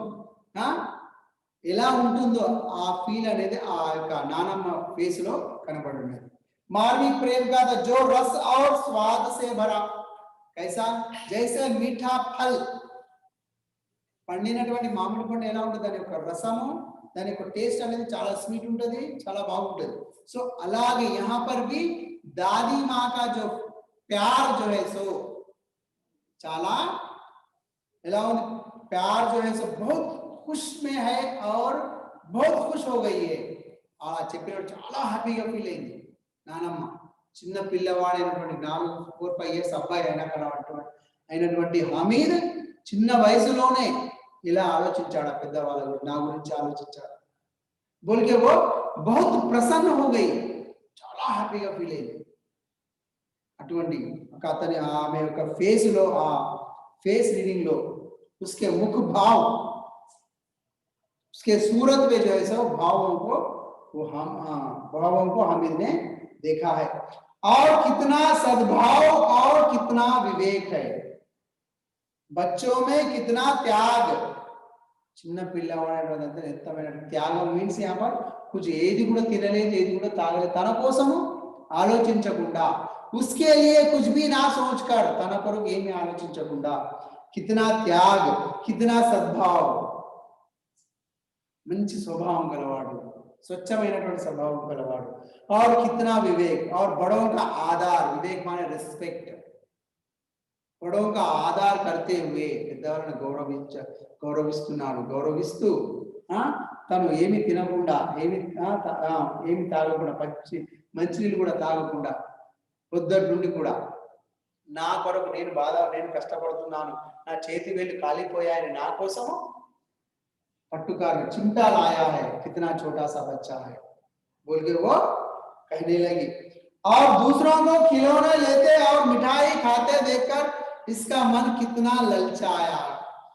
ఎలా ఉంటుందో ఆ ఫీల్ అనేది ఆ యొక్క నానమ్మ ఫేస్ లో కనబడున్నది. మార్మిక్ ప్రేమ का था जो रस और स्वाद से भरा, कैसा? जैसे मीठा फल, పండినటువంటి మామిడి పండు ఎలా ఉంటుంది, దాని యొక్క రసము, దాని యొక్క టేస్ట్ అనేది చాలా స్వీట్ ఉంటుంది, చాలా బాగుంటుంది. సో అలాగే यहाँ पर भी दादी माँ का जो प्यार जो है सो चाला ఎలా ఉంది प्यार जो है सो बहुत खुश में है और बहुत खुश हो गई है అలా చెప్పినప్పుడు చాలా హ్యాపీగా ఫీల్ అయింది నానమ్మ చిన్న పిల్లవాడైనటువంటి 4-5 ఇయర్స్ అబ్బాయి అయినటువంటి హమీద్ చిన్న వయసులోనే ఇలా ఆలోచించాడు పెద్దవాళ్ళు నా గురించి ఆలోచించాడు बोल के वो बहुत प्रसन्न हो गई చాలా హ్యాపీగా ఫీల్ అయింది అటువంటి ఒక అతని ఆమె యొక్క ఫేస్ లో ఆ फेस रीडिंग लो उसके मुख भाव उसके सूरत में जो है सो भावों को हामिद ने देखा है और कितना सद्भाव और कितना विवेक है बच्चों में कितना त्याग చిన్న పిల్లవాడు ఎంతమైన త్యాగం మీన్స్ यहाँ पर कुछ ఏది కూడా తినలేదు ఏది కూడా తాగలేదు తన కోసము ఆలోచించకుండా उसके लिए कुछ भी ना सोचकर తన కొరకు ఏమీ ఆలోచించకుండా कितना त्याग कितना सद्भाव మంచి స్వభావం గలవాడు స్వచ్ఛమైనటువంటి స్వభావం గలవాడు और कितना विवेक और बड़ों का आदर विवेक माने रिस्पेक्ट बड़ों का आदर करते हुए పెద్దవాళ్ళని గౌరవిస్తున్నాడు గౌరవిస్తూ తను ఏమీ తినకుండా ఏమీ తాగకుండా మంచినీళ్ళు కూడా తాగకుండా పొద్దుటి నుండి కూడా నా కొరకు నేను కష్టపడుతున్నాను నా చేతి వేళ్ళు కాలిపోయాయని నా కోసము పట్టుకారు चिमटा लाया है कितना छोटा सा बच्चा है बोल के वो कहने लगी और दूसरों को खिलौने लेते और मिठाई खाते देखकर इसका मन कितना ललचाया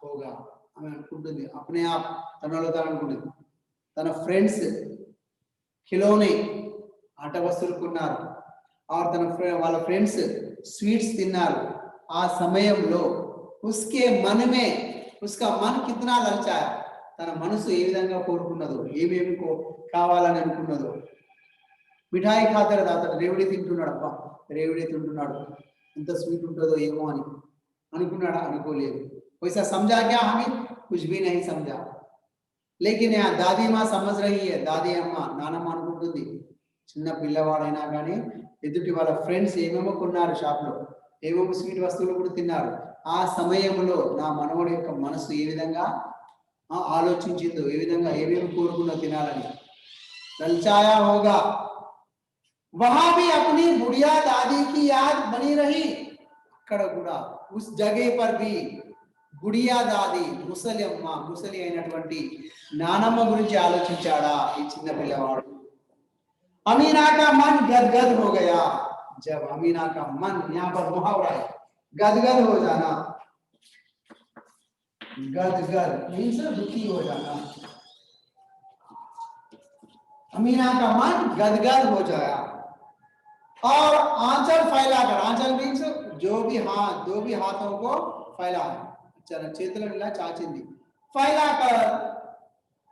होगा ఆమె అనుకుంటుంది अपने आप తనలో తాను అనుకుంటుంది తన ఫ్రెండ్స్ ఖిలోనే ఆట వస్తువులు కొన్నారు और తన వాళ్ళ ఫ్రెండ్స్ స్వీట్స్ తిన్నారు ఆ సమయంలో उसके मन में उसका मन कितना ललचाया తన మనసు ఏ విధంగా కోరుకున్నదో ఏమేమి కావాలని అనుకున్నదో మిఠాయి ఖాతరు అతను రేవడి తింటున్నాడు అబ్బా రేవడి తింటున్నాడు ఎంత స్వీట్ ఉంటుందో ఏమో అని అనుకున్నాడా అనుకోలేదు वैसा समझा क्या हमें कुछ भी नहीं समझा लेकिन यहाँ दादी माँ समझ रही है दादी अम्मा నానమ్మ అనుకుంటుంది చిన్న పిల్లవాడైనా కానీ ఎదుటి వాళ్ళ ఫ్రెండ్స్ ఏమేమో కొన్నారు షాప్ లో ఏమేమో స్వీట్ వస్తువులు కూడా తిన్నారు ఆ సమయంలో నా మనవడి యొక్క మనసు ఏ విధంగా ఆలోచించిందో ఏ విధంగా ఏమేమి కోరుకున్నా తినాలని ललचाया होगा वहां भी अपनी बुढ़िया दादी की याद बनी रही अక్కడ కూడా उस जगह पर भी बुढ़िया दादी ముసలి అమ్మ ముసలి అయినటువంటి నానమ్మ గురించి ఆలోచించాడా ఈ చిన్న పిల్లవాడు अमीना का मन गदगद हो गया जब अमीना का मन यहाँ पर मुहावरा है गदगद हो जाना गदगद मीन्स दुखी हो जाना अमीना का मन गदगद हो जाया और आंचल फैलाकर आंचल मीन्स जो भी हाथों को फैला चल చేతుల ఇలా చాచింది फैलाकर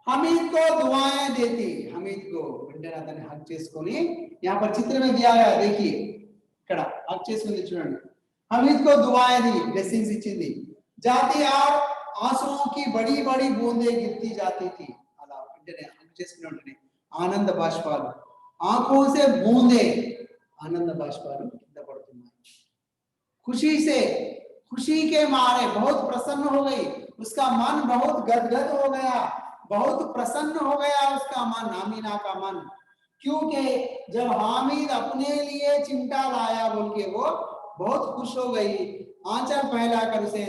हमीद को दुआएं देती हमीद को వెంటనే అతన్ని హక్ చేసుకొని यहाँ पर चित्र में दिया गया देखिए ఇక్కడ హక్ చేసుకుంది చూడండి हमीद को दुआएं दी ब्लेसिंग्स इच्छिंदी जाती और आंसुओं की बड़ी बड़ी बूंदें गिरती जाती थी అలా వెంటనే హక్ చేసుకున్నట్టు ఆనంద బాష్పాలు आंखों से बूंदे आनंद बाष्पाలు కింద పడుతున్నాయి खुशी के मारे बहुत प्रसन्न हो गई उसका मन बहुत गदगद हो गया बहुत प्रसन्न हो गया उसका मन अमीना का मन क्योंकि जब हामिद अपने लिए चिमटा लाया बोल के वो बहुत खुश हो गई आंचल फैलाकर उसे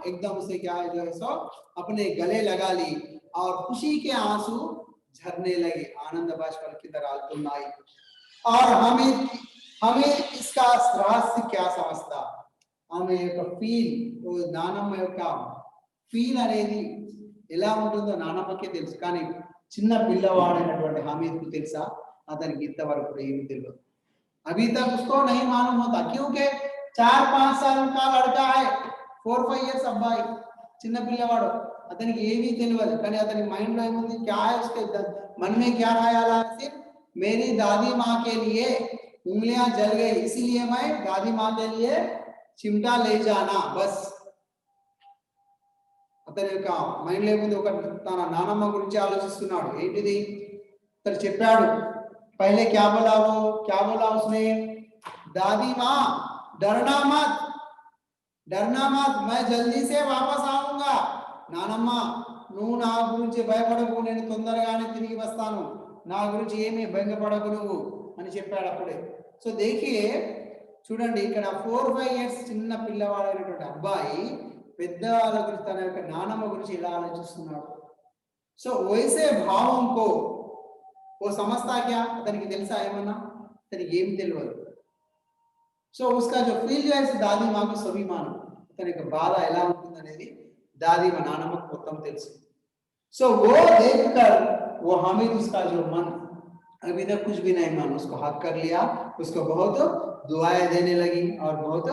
एकदम उसे क्या है जो है सो अपने गले लगा ली और खुशी के आंसू झरने लगे आनंद बाष्पाल की तरह आलतुन्नाई और हमें इसका रहस्य क्या समझता ఆమె యొక్క ఫీల్ నానమ్మ యొక్క ఫీల్ అనేది ఎలా ఉంటుందో నానమ్మకే తెలుసు కానీ చిన్న పిల్లవాడైనటువంటి హమీద్కు తెలుసా అతనికి ఇంతవరకు ఏమీ తెలియదు अभी तक उसको नहीं मालूम होता क्योंकि 4-5 साल का लड़का है 4-5 इयर्स अब्बाई చిన్న పిల్లవాడు అతనికి ఏమీ తెలియదు కానీ అతని మైండ్ లో ఏముంది क्या है उसके मन में क्या ख्याल है सिर्फ मेरी दादी माँ के लिए उंगलियां जल गई इसीलिए मैं दादी माँ के लिए चिमटा ले जाना बस అతని యొక్క మైండ్ లో ఏముంది ఒక తన నానమ్మ గురించి ఆలోచిస్తున్నాడు ఏంటిది అతను చెప్పాడు पहले क्या बोला उसने दादी माँ डरना मत डरना मत, मैं जल्दी से वापस आऊंगा. నానమ్మ నువ్వు నా గురించి భయపడకు, నేను తొందరగానే తిరిగి వస్తాను, నా గురించి ఏమీ భయపడకు నువ్వు అని చెప్పాడు అప్పుడే. సో देखिए చూడండి ఇక్కడ 4-5 ఇయర్స్ చిన్న పిల్లవాడైనటువంటి అబ్బాయి పెద్దవాళ్ళ గురించి తన యొక్క నానమ్మ గురించి ఇలా ఆలోచిస్తున్నాడు. సో वैसे భావం को वो समझता क्या, అతనికి తెలుసా ఏమన్నా? అతనికి ఏం తెలియదు. సో उसका जो फील जो है दादी माँ को सभी मालूम, అతని యొక్క బాధ ఎలా ఉంటుందనేది दादी మా నానమ్మకు మొత్తం తెలుసు. సో वो देखकर वो हामिद उसका जो मन अभी तक कुछ भी नहीं माना, उसको हाथ कर लिया, उसको बहुत दुआएं देने लगी और बहुत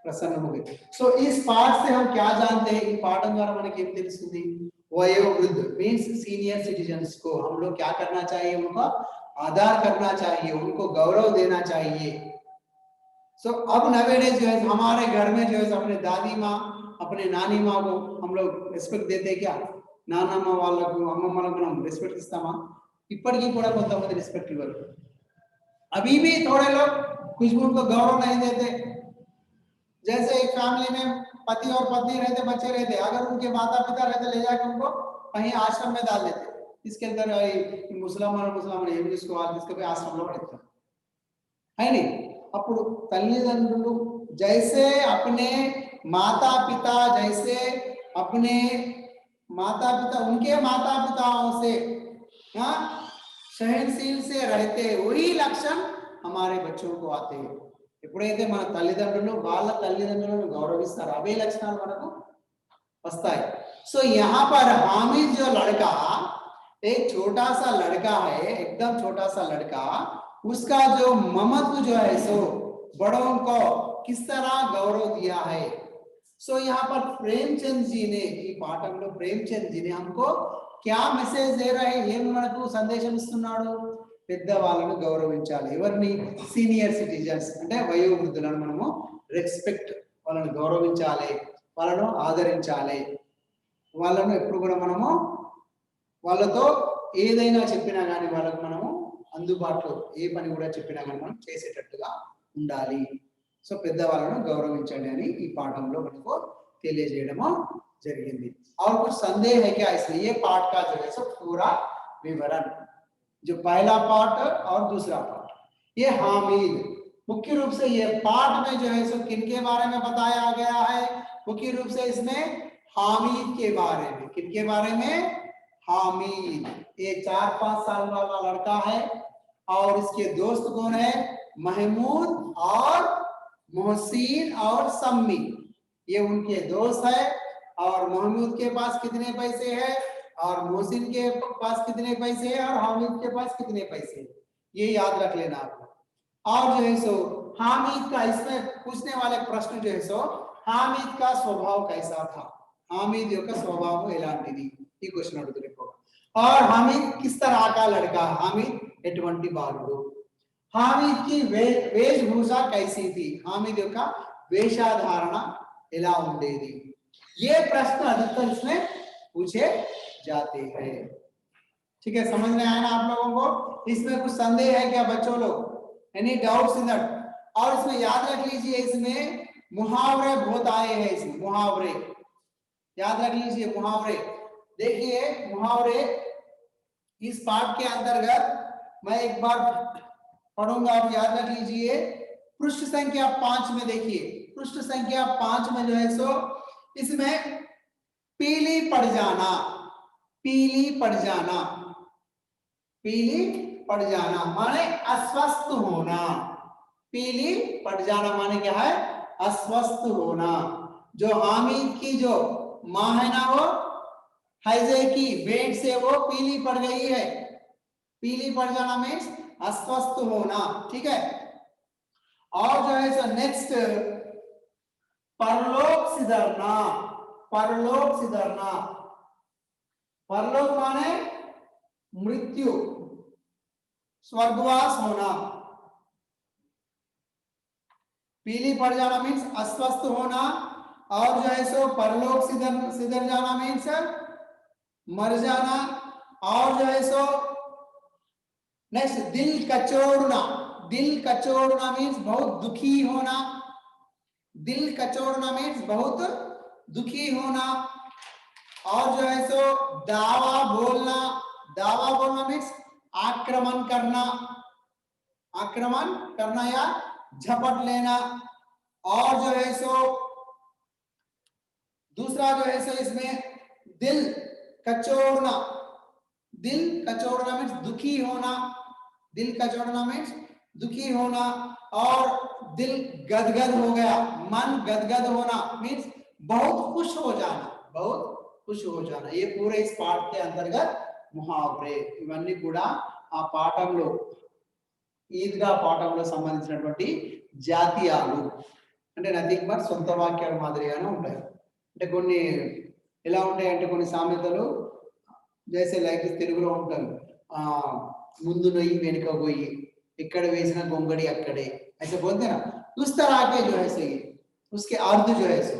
प्रसन्न हो गई. సో इस पाठ से हम क्या जानते हैं, ఈ పాఠం ద్వారా మనకి ఏం తెలుస్తుంది? वयोवृद्ध मीन्स सीनियर सिटीजन्स को हम लोग क्या करना चाहिए, उनका आदर करना चाहिए, उनको गौरव देना चाहिए. सो अब नवेडेज जो है हमारे घर में जो है अपने दादी माँ अपने नानी माँ को हम लोग రెస్పెక్ట్ देते क्या? నానమ్మ వాళ్ళకు అమ్మమ్మలకు మనం రెస్పెక్ట్ ఇస్తామా? ఇప్పటికీ కూడా కొంతమంది రెస్పెక్ట్ ఇవ్వరు. अभी भी थोड़े लोग कुछ भी उनको गौरव नहीं देते. जैसे एक फैमिली में पति और पत्नी रहते, बच्चे रहते, अगर उनके माता पिता रहते ले जाकर उनको कहीं आश्रम में डाल देते, इसके अंदर ముస్లిం ఏం తీసుకోవాలి, తీసుకుపోయి ఆశ్రమంలో పడేస్తారు. है అప్పుడు తల్లిదండ్రులు जैसे अपने माता पिता उनके माता पिताओं से सहनशील से रहते, वही लक्षण हमारे बच्चों को आते हैं. ఎప్పుడైతే మన తల్లిదండ్రులు వాళ్ళ తల్లిదండ్రులను గౌరవిస్తారో అవే లక్షణాలు మనకు వస్తాయి. సో यहाँ पर हामिद जो लड़का, एक छोटा सा लड़का है, एकदम छोटा सा लड़का, उसका जो ममत्व जो है सो बड़ों को किस तरह गौरव दिया है. सो यहाँ पर प्रेमचंद जी ने ఈ పాఠంలో ప్రేమచంద్ जी ने हमको क्या मैसेज दे रहे हैं, ఏం మనకు సందేశం ఇస్తున్నాడు? పెద్దవాళ్ళను గౌరవించాలి. ఎవరిని? సీనియర్ సిటిజన్స్ అంటే వయోవృద్ధులను మనము రెస్పెక్ట్, వాళ్ళని గౌరవించాలి, వాళ్ళను ఆదరించాలి, వాళ్ళను ఎప్పుడు కూడా మనము వాళ్ళతో ఏదైనా చెప్పినా కానీ వాళ్ళకు మనము అందుబాటులో ఏ పని కూడా చెప్పినా కానీ మనం చేసేటట్టుగా ఉండాలి. సో పెద్దవాళ్ళను గౌరవించండి అని ఈ పాఠంలో మనకు తెలియజేయడము జరిగింది. और कुछ संदेह है क्या इसमें? ये पाठ का जो है सो पूरा विवरण, जो पहला पाठ और दूसरा पाठ, ये हामिद मुख्य रूप से ये पाठ में जो है सो किनके बारे में बताया गया है? मुख्य रूप से इसमें हामिद के बारे में. किनके बारे में? हामिद. ये 4-5 साल वाला लड़का है और इसके दोस्त कौन है? महमूद और मोहसिन और सम्मी, ये उनके दोस्त है. और महमूद के पास कितने पैसे हैं और मोहसिन के पास कितने पैसे हैं और हामिद के पास कितने पैसे हैं, ये याद रख लेना आपको. और जो है सो हामिद का इसमें पूछने वाले प्रश्न जो है सो हामिद का स्वभाव कैसा था, हामिद का स्वभाव ఎలాంటిది, ఈ క్వశ్చన్ అడుగుతున్నారు. और हामिद किस तरह का लड़का, हामिद ఎటువంటి బాలుడు, हामिद की वेशभूषा कैसी थी, हामिद का वेशधारण ఎలా ఉండేది, ये प्रश्न अधिकतर इसमें पूछे जाते हैं. ठीक है, समझ में आया ना आप लोगों को? इसमें कुछ संदेह है क्या बच्चों लोग? Any doubts in that? और इसमें याद रख लीजिए, इसमें मुहावरे बहुत आए हैं, इसमें मुहावरे याद रख लीजिए. मुहावरे देखिए, मुहावरे इस पाठ के अंतर्गत मैं एक बार पढ़ूंगा, आप याद रख लीजिए. पृष्ठ संख्या 5 में देखिए, पृष्ठ संख्या 5 में जो है सो इसमें पीली पड़ जाना, पीली पड़ जाना, पीली पड़ जाना माने अस्वस्थ होना. पीली पड़ जाना माने क्या है? अस्वस्थ होना. जो हामिद की जो माँ है ना, वो हैजे की बेड से वो पीली पड़ गई है. पीली पड़ जाना मीन्स अस्वस्थ होना. ठीक है. और जो है सो नेक्स्ट परलोक सिधरना. परलोक सिधरना, परलोक माने मृत्यु, स्वर्गवास होना. पीली पड़ जाना मीन्स अस्वस्थ होना. और जो है सो परलोक सिधर जाना मीन्स मर जाना. और जो है सो नेक्स्ट दिल कचोड़ना. दिल कचोड़ना मीन्स बहुत दुखी होना. दिल कचोड़ना मीन्स बहुत दुखी होना। और जो है सो दावा बोलना मीन्स आक्रमण करना या झपट लेना। और जो है सो दूसरा जो है सो इसमें दिल कचोड़ना मीन्स दुखी होना। दिल कचोड़ना मीन्स दुखी होना। और दिल गदगद हो गया, मन गदगद होना मीन्स बहुत खुश हो जाना। ये पूरे इस पाठ के अंतर्गत ముహావరే ఇవన్నీ కూడా ఆ పాఠంలో ఈద్గా పాఠంలో సంబంధించినటువంటి జాతీయాలు అంటే నథింగ్ బట్ సొంత వాక్యాల మాదిరిగానే ఉంటాయి. అంటే కొన్ని ఎలా ఉంటాయంటే కొన్ని సామెతలు జైసే లైక్ తెలుగులో ఉంటాయి. ముందు నొయ్యి వెనుక గొయ్యి, ఇక్కడ వేసిన గొంగడి అక్కడే, ऐसे बोलते हैं ना, उस तरह के जो है सही उसके अर्थ जो है सो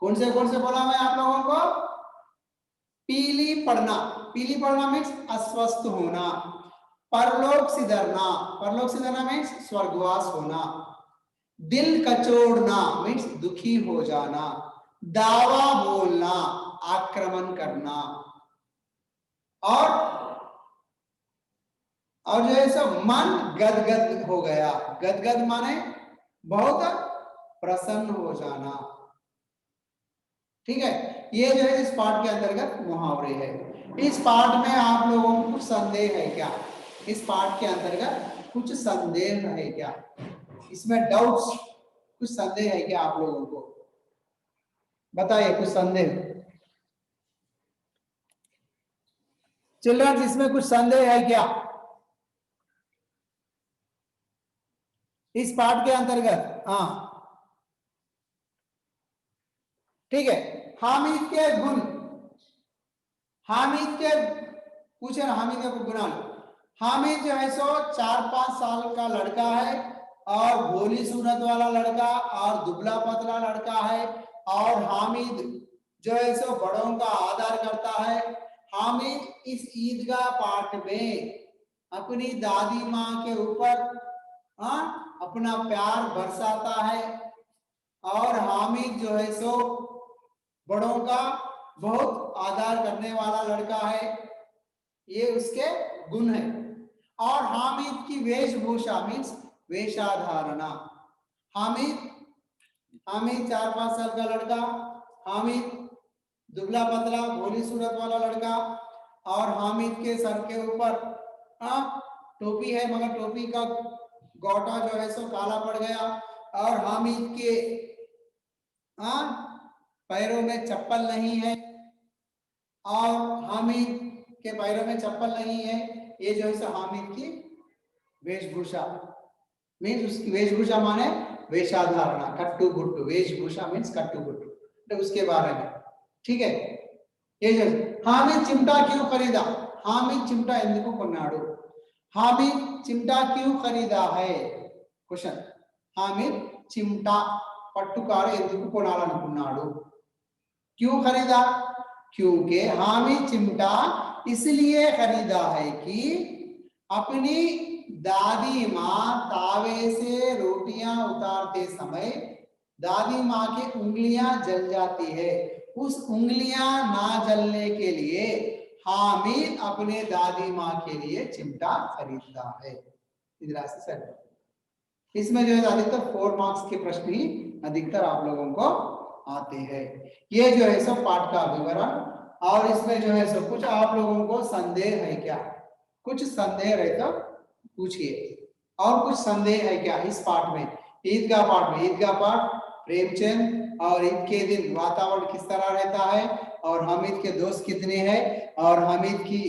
कौन से बोला मैं आप लोगों को? पीली पड़ना मीन्स अस्वस्थ होना। परलोक सिधरना मीन्स स्वर्गवास होना। दिल कचोड़ना मीन्स दुखी हो जाना। दावा बोलना आक्रमण करना। और जो है सब मन गदगद हो गया। गदगद माने बहुत प्रसन्न हो जाना। ठीक है, ये जो है इस पाठ के अंतर्गत मुहावरे है। इस पाठ में आप लोगों को कुछ संदेह है क्या? इस पाठ के अंतर्गत कुछ संदेह है क्या? इसमें डाउट्स, कुछ संदेह है क्या आप लोगों को? बताइए कुछ संदेह। चिल्ड्रन, इसमें कुछ संदेह है क्या इस पाठ के अंतर्गत? हाँ ठीक है। हामिद के गुण, हामिद के पूछे ना, हामिद के गुण। हामिद जो है सो 4-5 साल का लड़का है और भोली सूरत वाला लड़का और दुबला पतला लड़का है। और हामिद जो है सो बड़ों का आदर करता है। हामिद इस ईदगाह पाठ में अपनी दादी माँ के ऊपर अपना प्यार बरसाता है। और हामिद जो है सो बड़ों का बहुत आदर करने वाला लड़का है, ये उसके गुण है। और हामिद की वेशभूषा मीन्स वेशाधारणा। हामिद 4-5 साल का लड़का, हामिद दुबला पतला भोली सूरत वाला लड़का। और हामिद के सर के ऊपर टोपी है, मगर टोपी का गोटा जो है सो काला पड़ गया। और हामिद के पैरों में चप्पल नहीं है। और हामिद के पैरों में चप्पल नहीं है। ये जो है हामिद की वेशभूषा मीन्स, उसकी वेशभूषा माने वेशाधारणा, कट्टू बुट्टू। वेशभूषा मीन्स कट्टू बुट्टू, तो उसके बारे में। ठीक है, ये जो हामिद चिमटा क्यों खरीदा? हामिद चिमटा ఎందుకు కొన్నాడు? हामिद चिमटा क्यों खरीदा है? क्वेश्चन, हामिद चिमटा పట్టుకారు ఎందుకు కొనాలనుకున్నాడు? क्यों खरीदा? क्योंकि हामिद चिमटा इसलिए खरीदा है कि अपनी दादी माँ तावे से रोटियां उतारते समय दादी माँ की उंगलियां जल जाती है। उस उंगलियां ना जलने के लिए हामिद अपने दादी माँ के लिए चिमटा खरीदता है। इसमें जो है अधिकतर 4 मार्क्स के प्रश्न ही अधिकतर आप लोगों को आते हैं। ये जो है सब पाठ का विवरण। और इसमें जो है सब कुछ आप लोगों को संदेह है क्या? कुछ संदेह रहे तो पूछिए। और कुछ संदेह है क्या इस पाठ में? ईदगाह पाठ में, ईदगाह पाठ प्रेमचंद और ईद के दिन वातावरण किस तरह रहता है, और हामिद के दोस्त कितने हैं, और हामिद की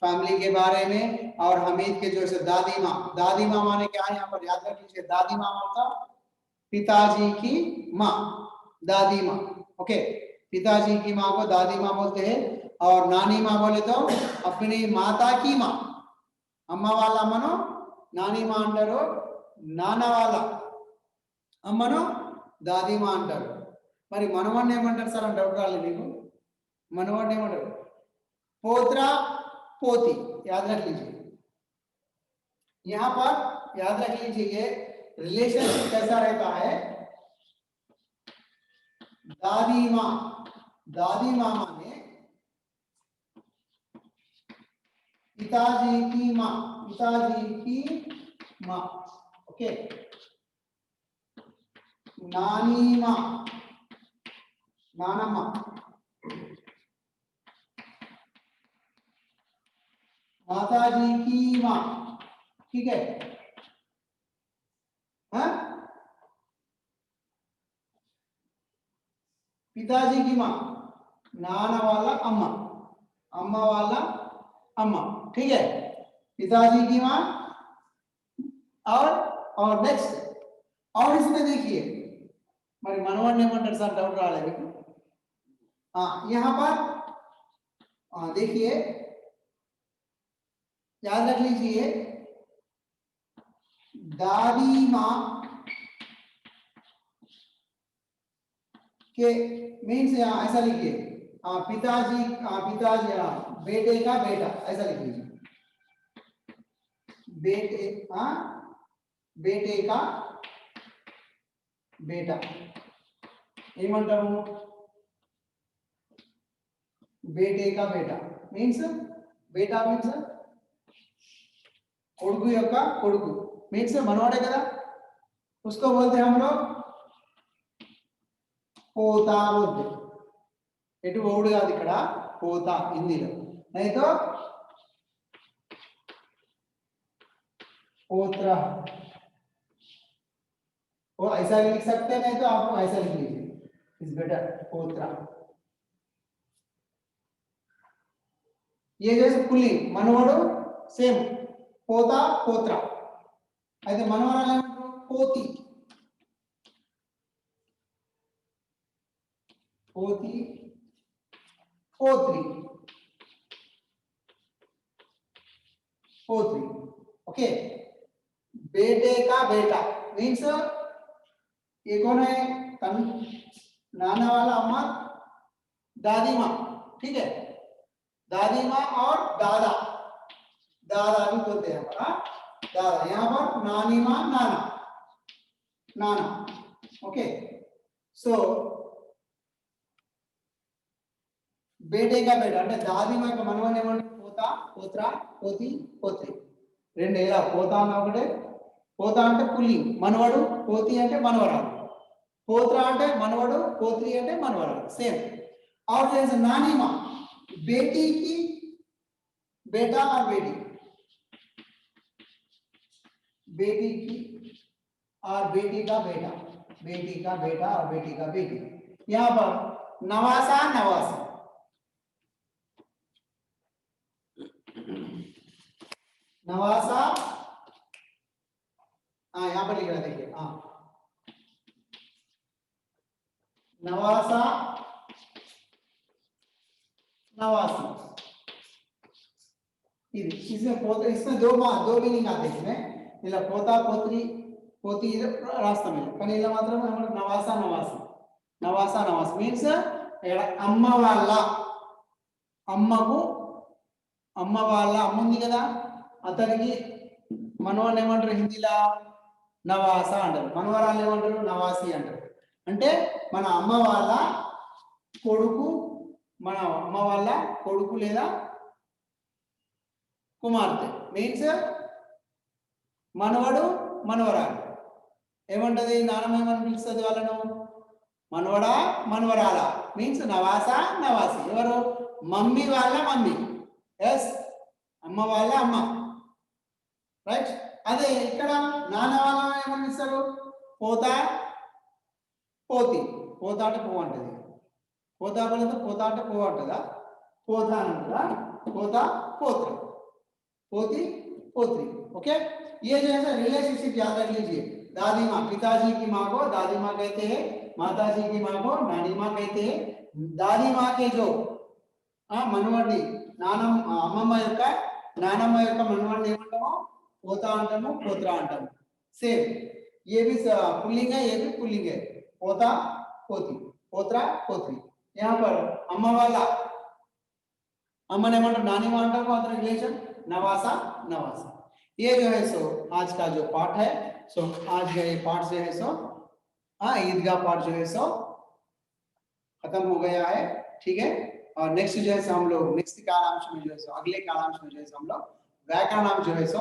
फैमिली के बारे में, और हामिद के जो है दादी माँ माने क्या है यहाँ पर याद रख लीजिए। दादी माँ मतलब पिताजी की माँ, दादी माँ। ओके, पिताजी की माँ को दादी माँ बोलते हैं। और नानी माँ बोले तो अपनी माता की माँ, अम्मा वाला मनो नानी माँ अंटारो, नाना वाला अम्मनो दादी माँ अंटारो। మరి మనవడిని ఏమంటారు సార్ అని డౌట్ రాలేదు మీకు? మనవడిని ఏమంటారు? पोत्रा पोती, याद रख लीजिए। यहाँ पर याद रख लीजिए रिलेशनशिप कैसा रहता है। दादी माँ, दादी माँ माने पिताजी की माँ, पिताजी की माँ। ओके, नानी माँ, नानम्मा, माताजी की माँ। ठीक है, हाँ, पिताजी की माँ, नाना वाला अम्मा, अम्मा वाला अम्मा। ठीक है, पिताजी की माँ। और नेक्स्ट, और इसमें देखिए మరి మనవాడిని ఏమంటారు సార్, డౌట్ రాలేదు మీకు? यहाँ पर देखिए, याद रख लीजिए, दादी माँ के मीन्स यहाँ ऐसा लिखिए, पिताजी, पिताजी, बेटे का बेटा, ऐसा लिख लीजिए, बेटे, बेटे का बेटा। ఏమంటాము, बेटे का बेटा मीन्स, बेटा मीन्स కొడుకు యొక్క కొడుకు, मीन्स మనవాడే కదా, उसको बोलते हैं हम लोग పోతా बोलते, ఎటు ఓడు కాదు ఇక్కడ, పోతా హిందీలో, नहीं तो पोत्रा, वो ऐसा भी लिख सकते हैं, नहीं तो आप ऐसा लिख लीजिए, इज बेटर, पोत्रा। ये जैसे पुल्लिंग मनवाड़ो सेम, पोता पोत्रा, అయితే మనవరాలు ఏమంటారు, పోతి, పోతి, पोत्री, पोत्री। ओके, बेटे का बेटा मीन्स ये कौन है, नाना वाला अम्मा, दादी माँ। ठीक है, दादी माँ और दादा, दादा भी बोलते हैं, दादा। यहाँ पर नानी माँ, नाना, नाना। ओके, सो बेटे का बेटा అంటే దాది మా యొక్క మనవని ఏమంటారు, పోతా పోత్ర, పోతి పోత్రి, రెండు ఎలా, పోతా అన్న ఒకటే, పోతా అంటే పుల్లి మనవడు, పోతి అంటే మనవరాలు, పోత్ర అంటే మనవడు, పోత్రి అంటే మనవరాలు, సేమ్। और जैसे नानी माँ, बेटी की बेटा और बेटी, बेटी की और बेटी का बेटा, बेटी का बेटा और बेटी का बेटी। यहाँ पर नवासा नवासी, नवासा, यहाँ पर लिख रहा, देखिए, नवासा नवासी। इसमें दो मीनिंग आते हैं, इसमें ఇలా పోతా పోత్రి, పోతి రాస్తాం ఇలా, కానీ ఇలా మాత్రం నవాసా నవాసి, నవాసా నవాసి మీన్స్ అమ్మ వాళ్ళ, అమ్మకు, అమ్మ వాళ్ళ అమ్మ ఉంది కదా, అతనికి మనవాళ్ళు ఏమంటారు హిందీలా, నవాసా అంటారు, మనవరాలు ఏమంటారు, నవాసి అంటారు। అంటే మన అమ్మ వాళ్ళ కొడుకు, మన అమ్మ వాళ్ళ కొడుకు లేదా కుమార్తె మీన్స్ మనవడు మనవరాలు, ఏమంటది నానమ్మ ఏమని పిలుస్తుంది వాళ్ళను, మనవడా మనవరాల మీన్స్ నవాసా నవాసి, ఎవరు, మమ్మీ వాళ్ళ మమ్మీ, ఎస్, అమ్మ వాళ్ళ అమ్మ, రైట్। అదే ఇక్కడ నాన్న వాళ్ళ ఏమని పిలుస్తారు, పోతా పోతి, పోతా అంటే పువ్వు అంటది, పోతా పడితే పోతా అంటే పువ్వు అంటదా, పోతా అంటదా, పోతా పోత్ర, पोती पोत्री। ओके, ये जो है रिलेशनशिप याद रख लीजिए, दादी माँ, पिताजी की माँ को दादी माँ कहते हैं, माताजी की माँ को नानी माँ कहते हैं। दादी माँ के जो मनवाड़ी नानम अम्मम्म యొక్క నానమ్మ యొక్క మనవాడిని ఏమంటామో పోతా అంటాము, పోత్ర అంటాము, సేమ్। ये भी पुल्लिंग है, ये भी पुल्लिंग है, पोता पोती, पोत्रा पोत्री। यहाँ पर अम्मा वाला, अम्मा ने मतलब नानी माँ अंटारू, अदर रिलेशन नवासा नवासी। ये जो है सो आज का जो पाठ है, सो आज का ये पाठ जो है सो ईदगाह पाठ जो है सो खत्म हो गया है, ठीक है। और नेक्स्ट जो है सो हम लोग नेक्स्ट कालांश में जो है सो अगले कालांश में जो है सो हम लोग व्याकरण जो है सो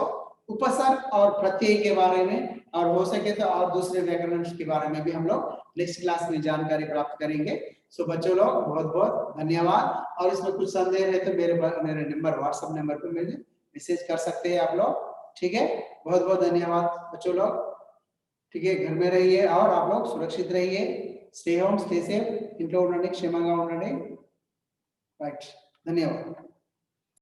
उपसर्ग और प्रत्यय के बारे में, और हो सके तो और दूसरे व्याकरण के बारे में भी हम लोग नेक्स्ट क्लास में जानकारी प्राप्त करेंगे। सो बच्चों लोग बहुत बहुत धन्यवाद। और इसमें कुछ संदेह है तो मेरे नंबर व्हाट्सएप नंबर पे मुझे मैसेज कर सकते हैं आप लोग, ठीक है। बहुत बहुत धन्यवाद बच्चों लोग, ठीक है। घर में रहिए और आप लोग सुरक्षित रहिए। स्टे होम, स्टे सेफ, इंట్లో ఉండండి, క్షేమంగా ఉండండి, రైట్। धन्यवाद।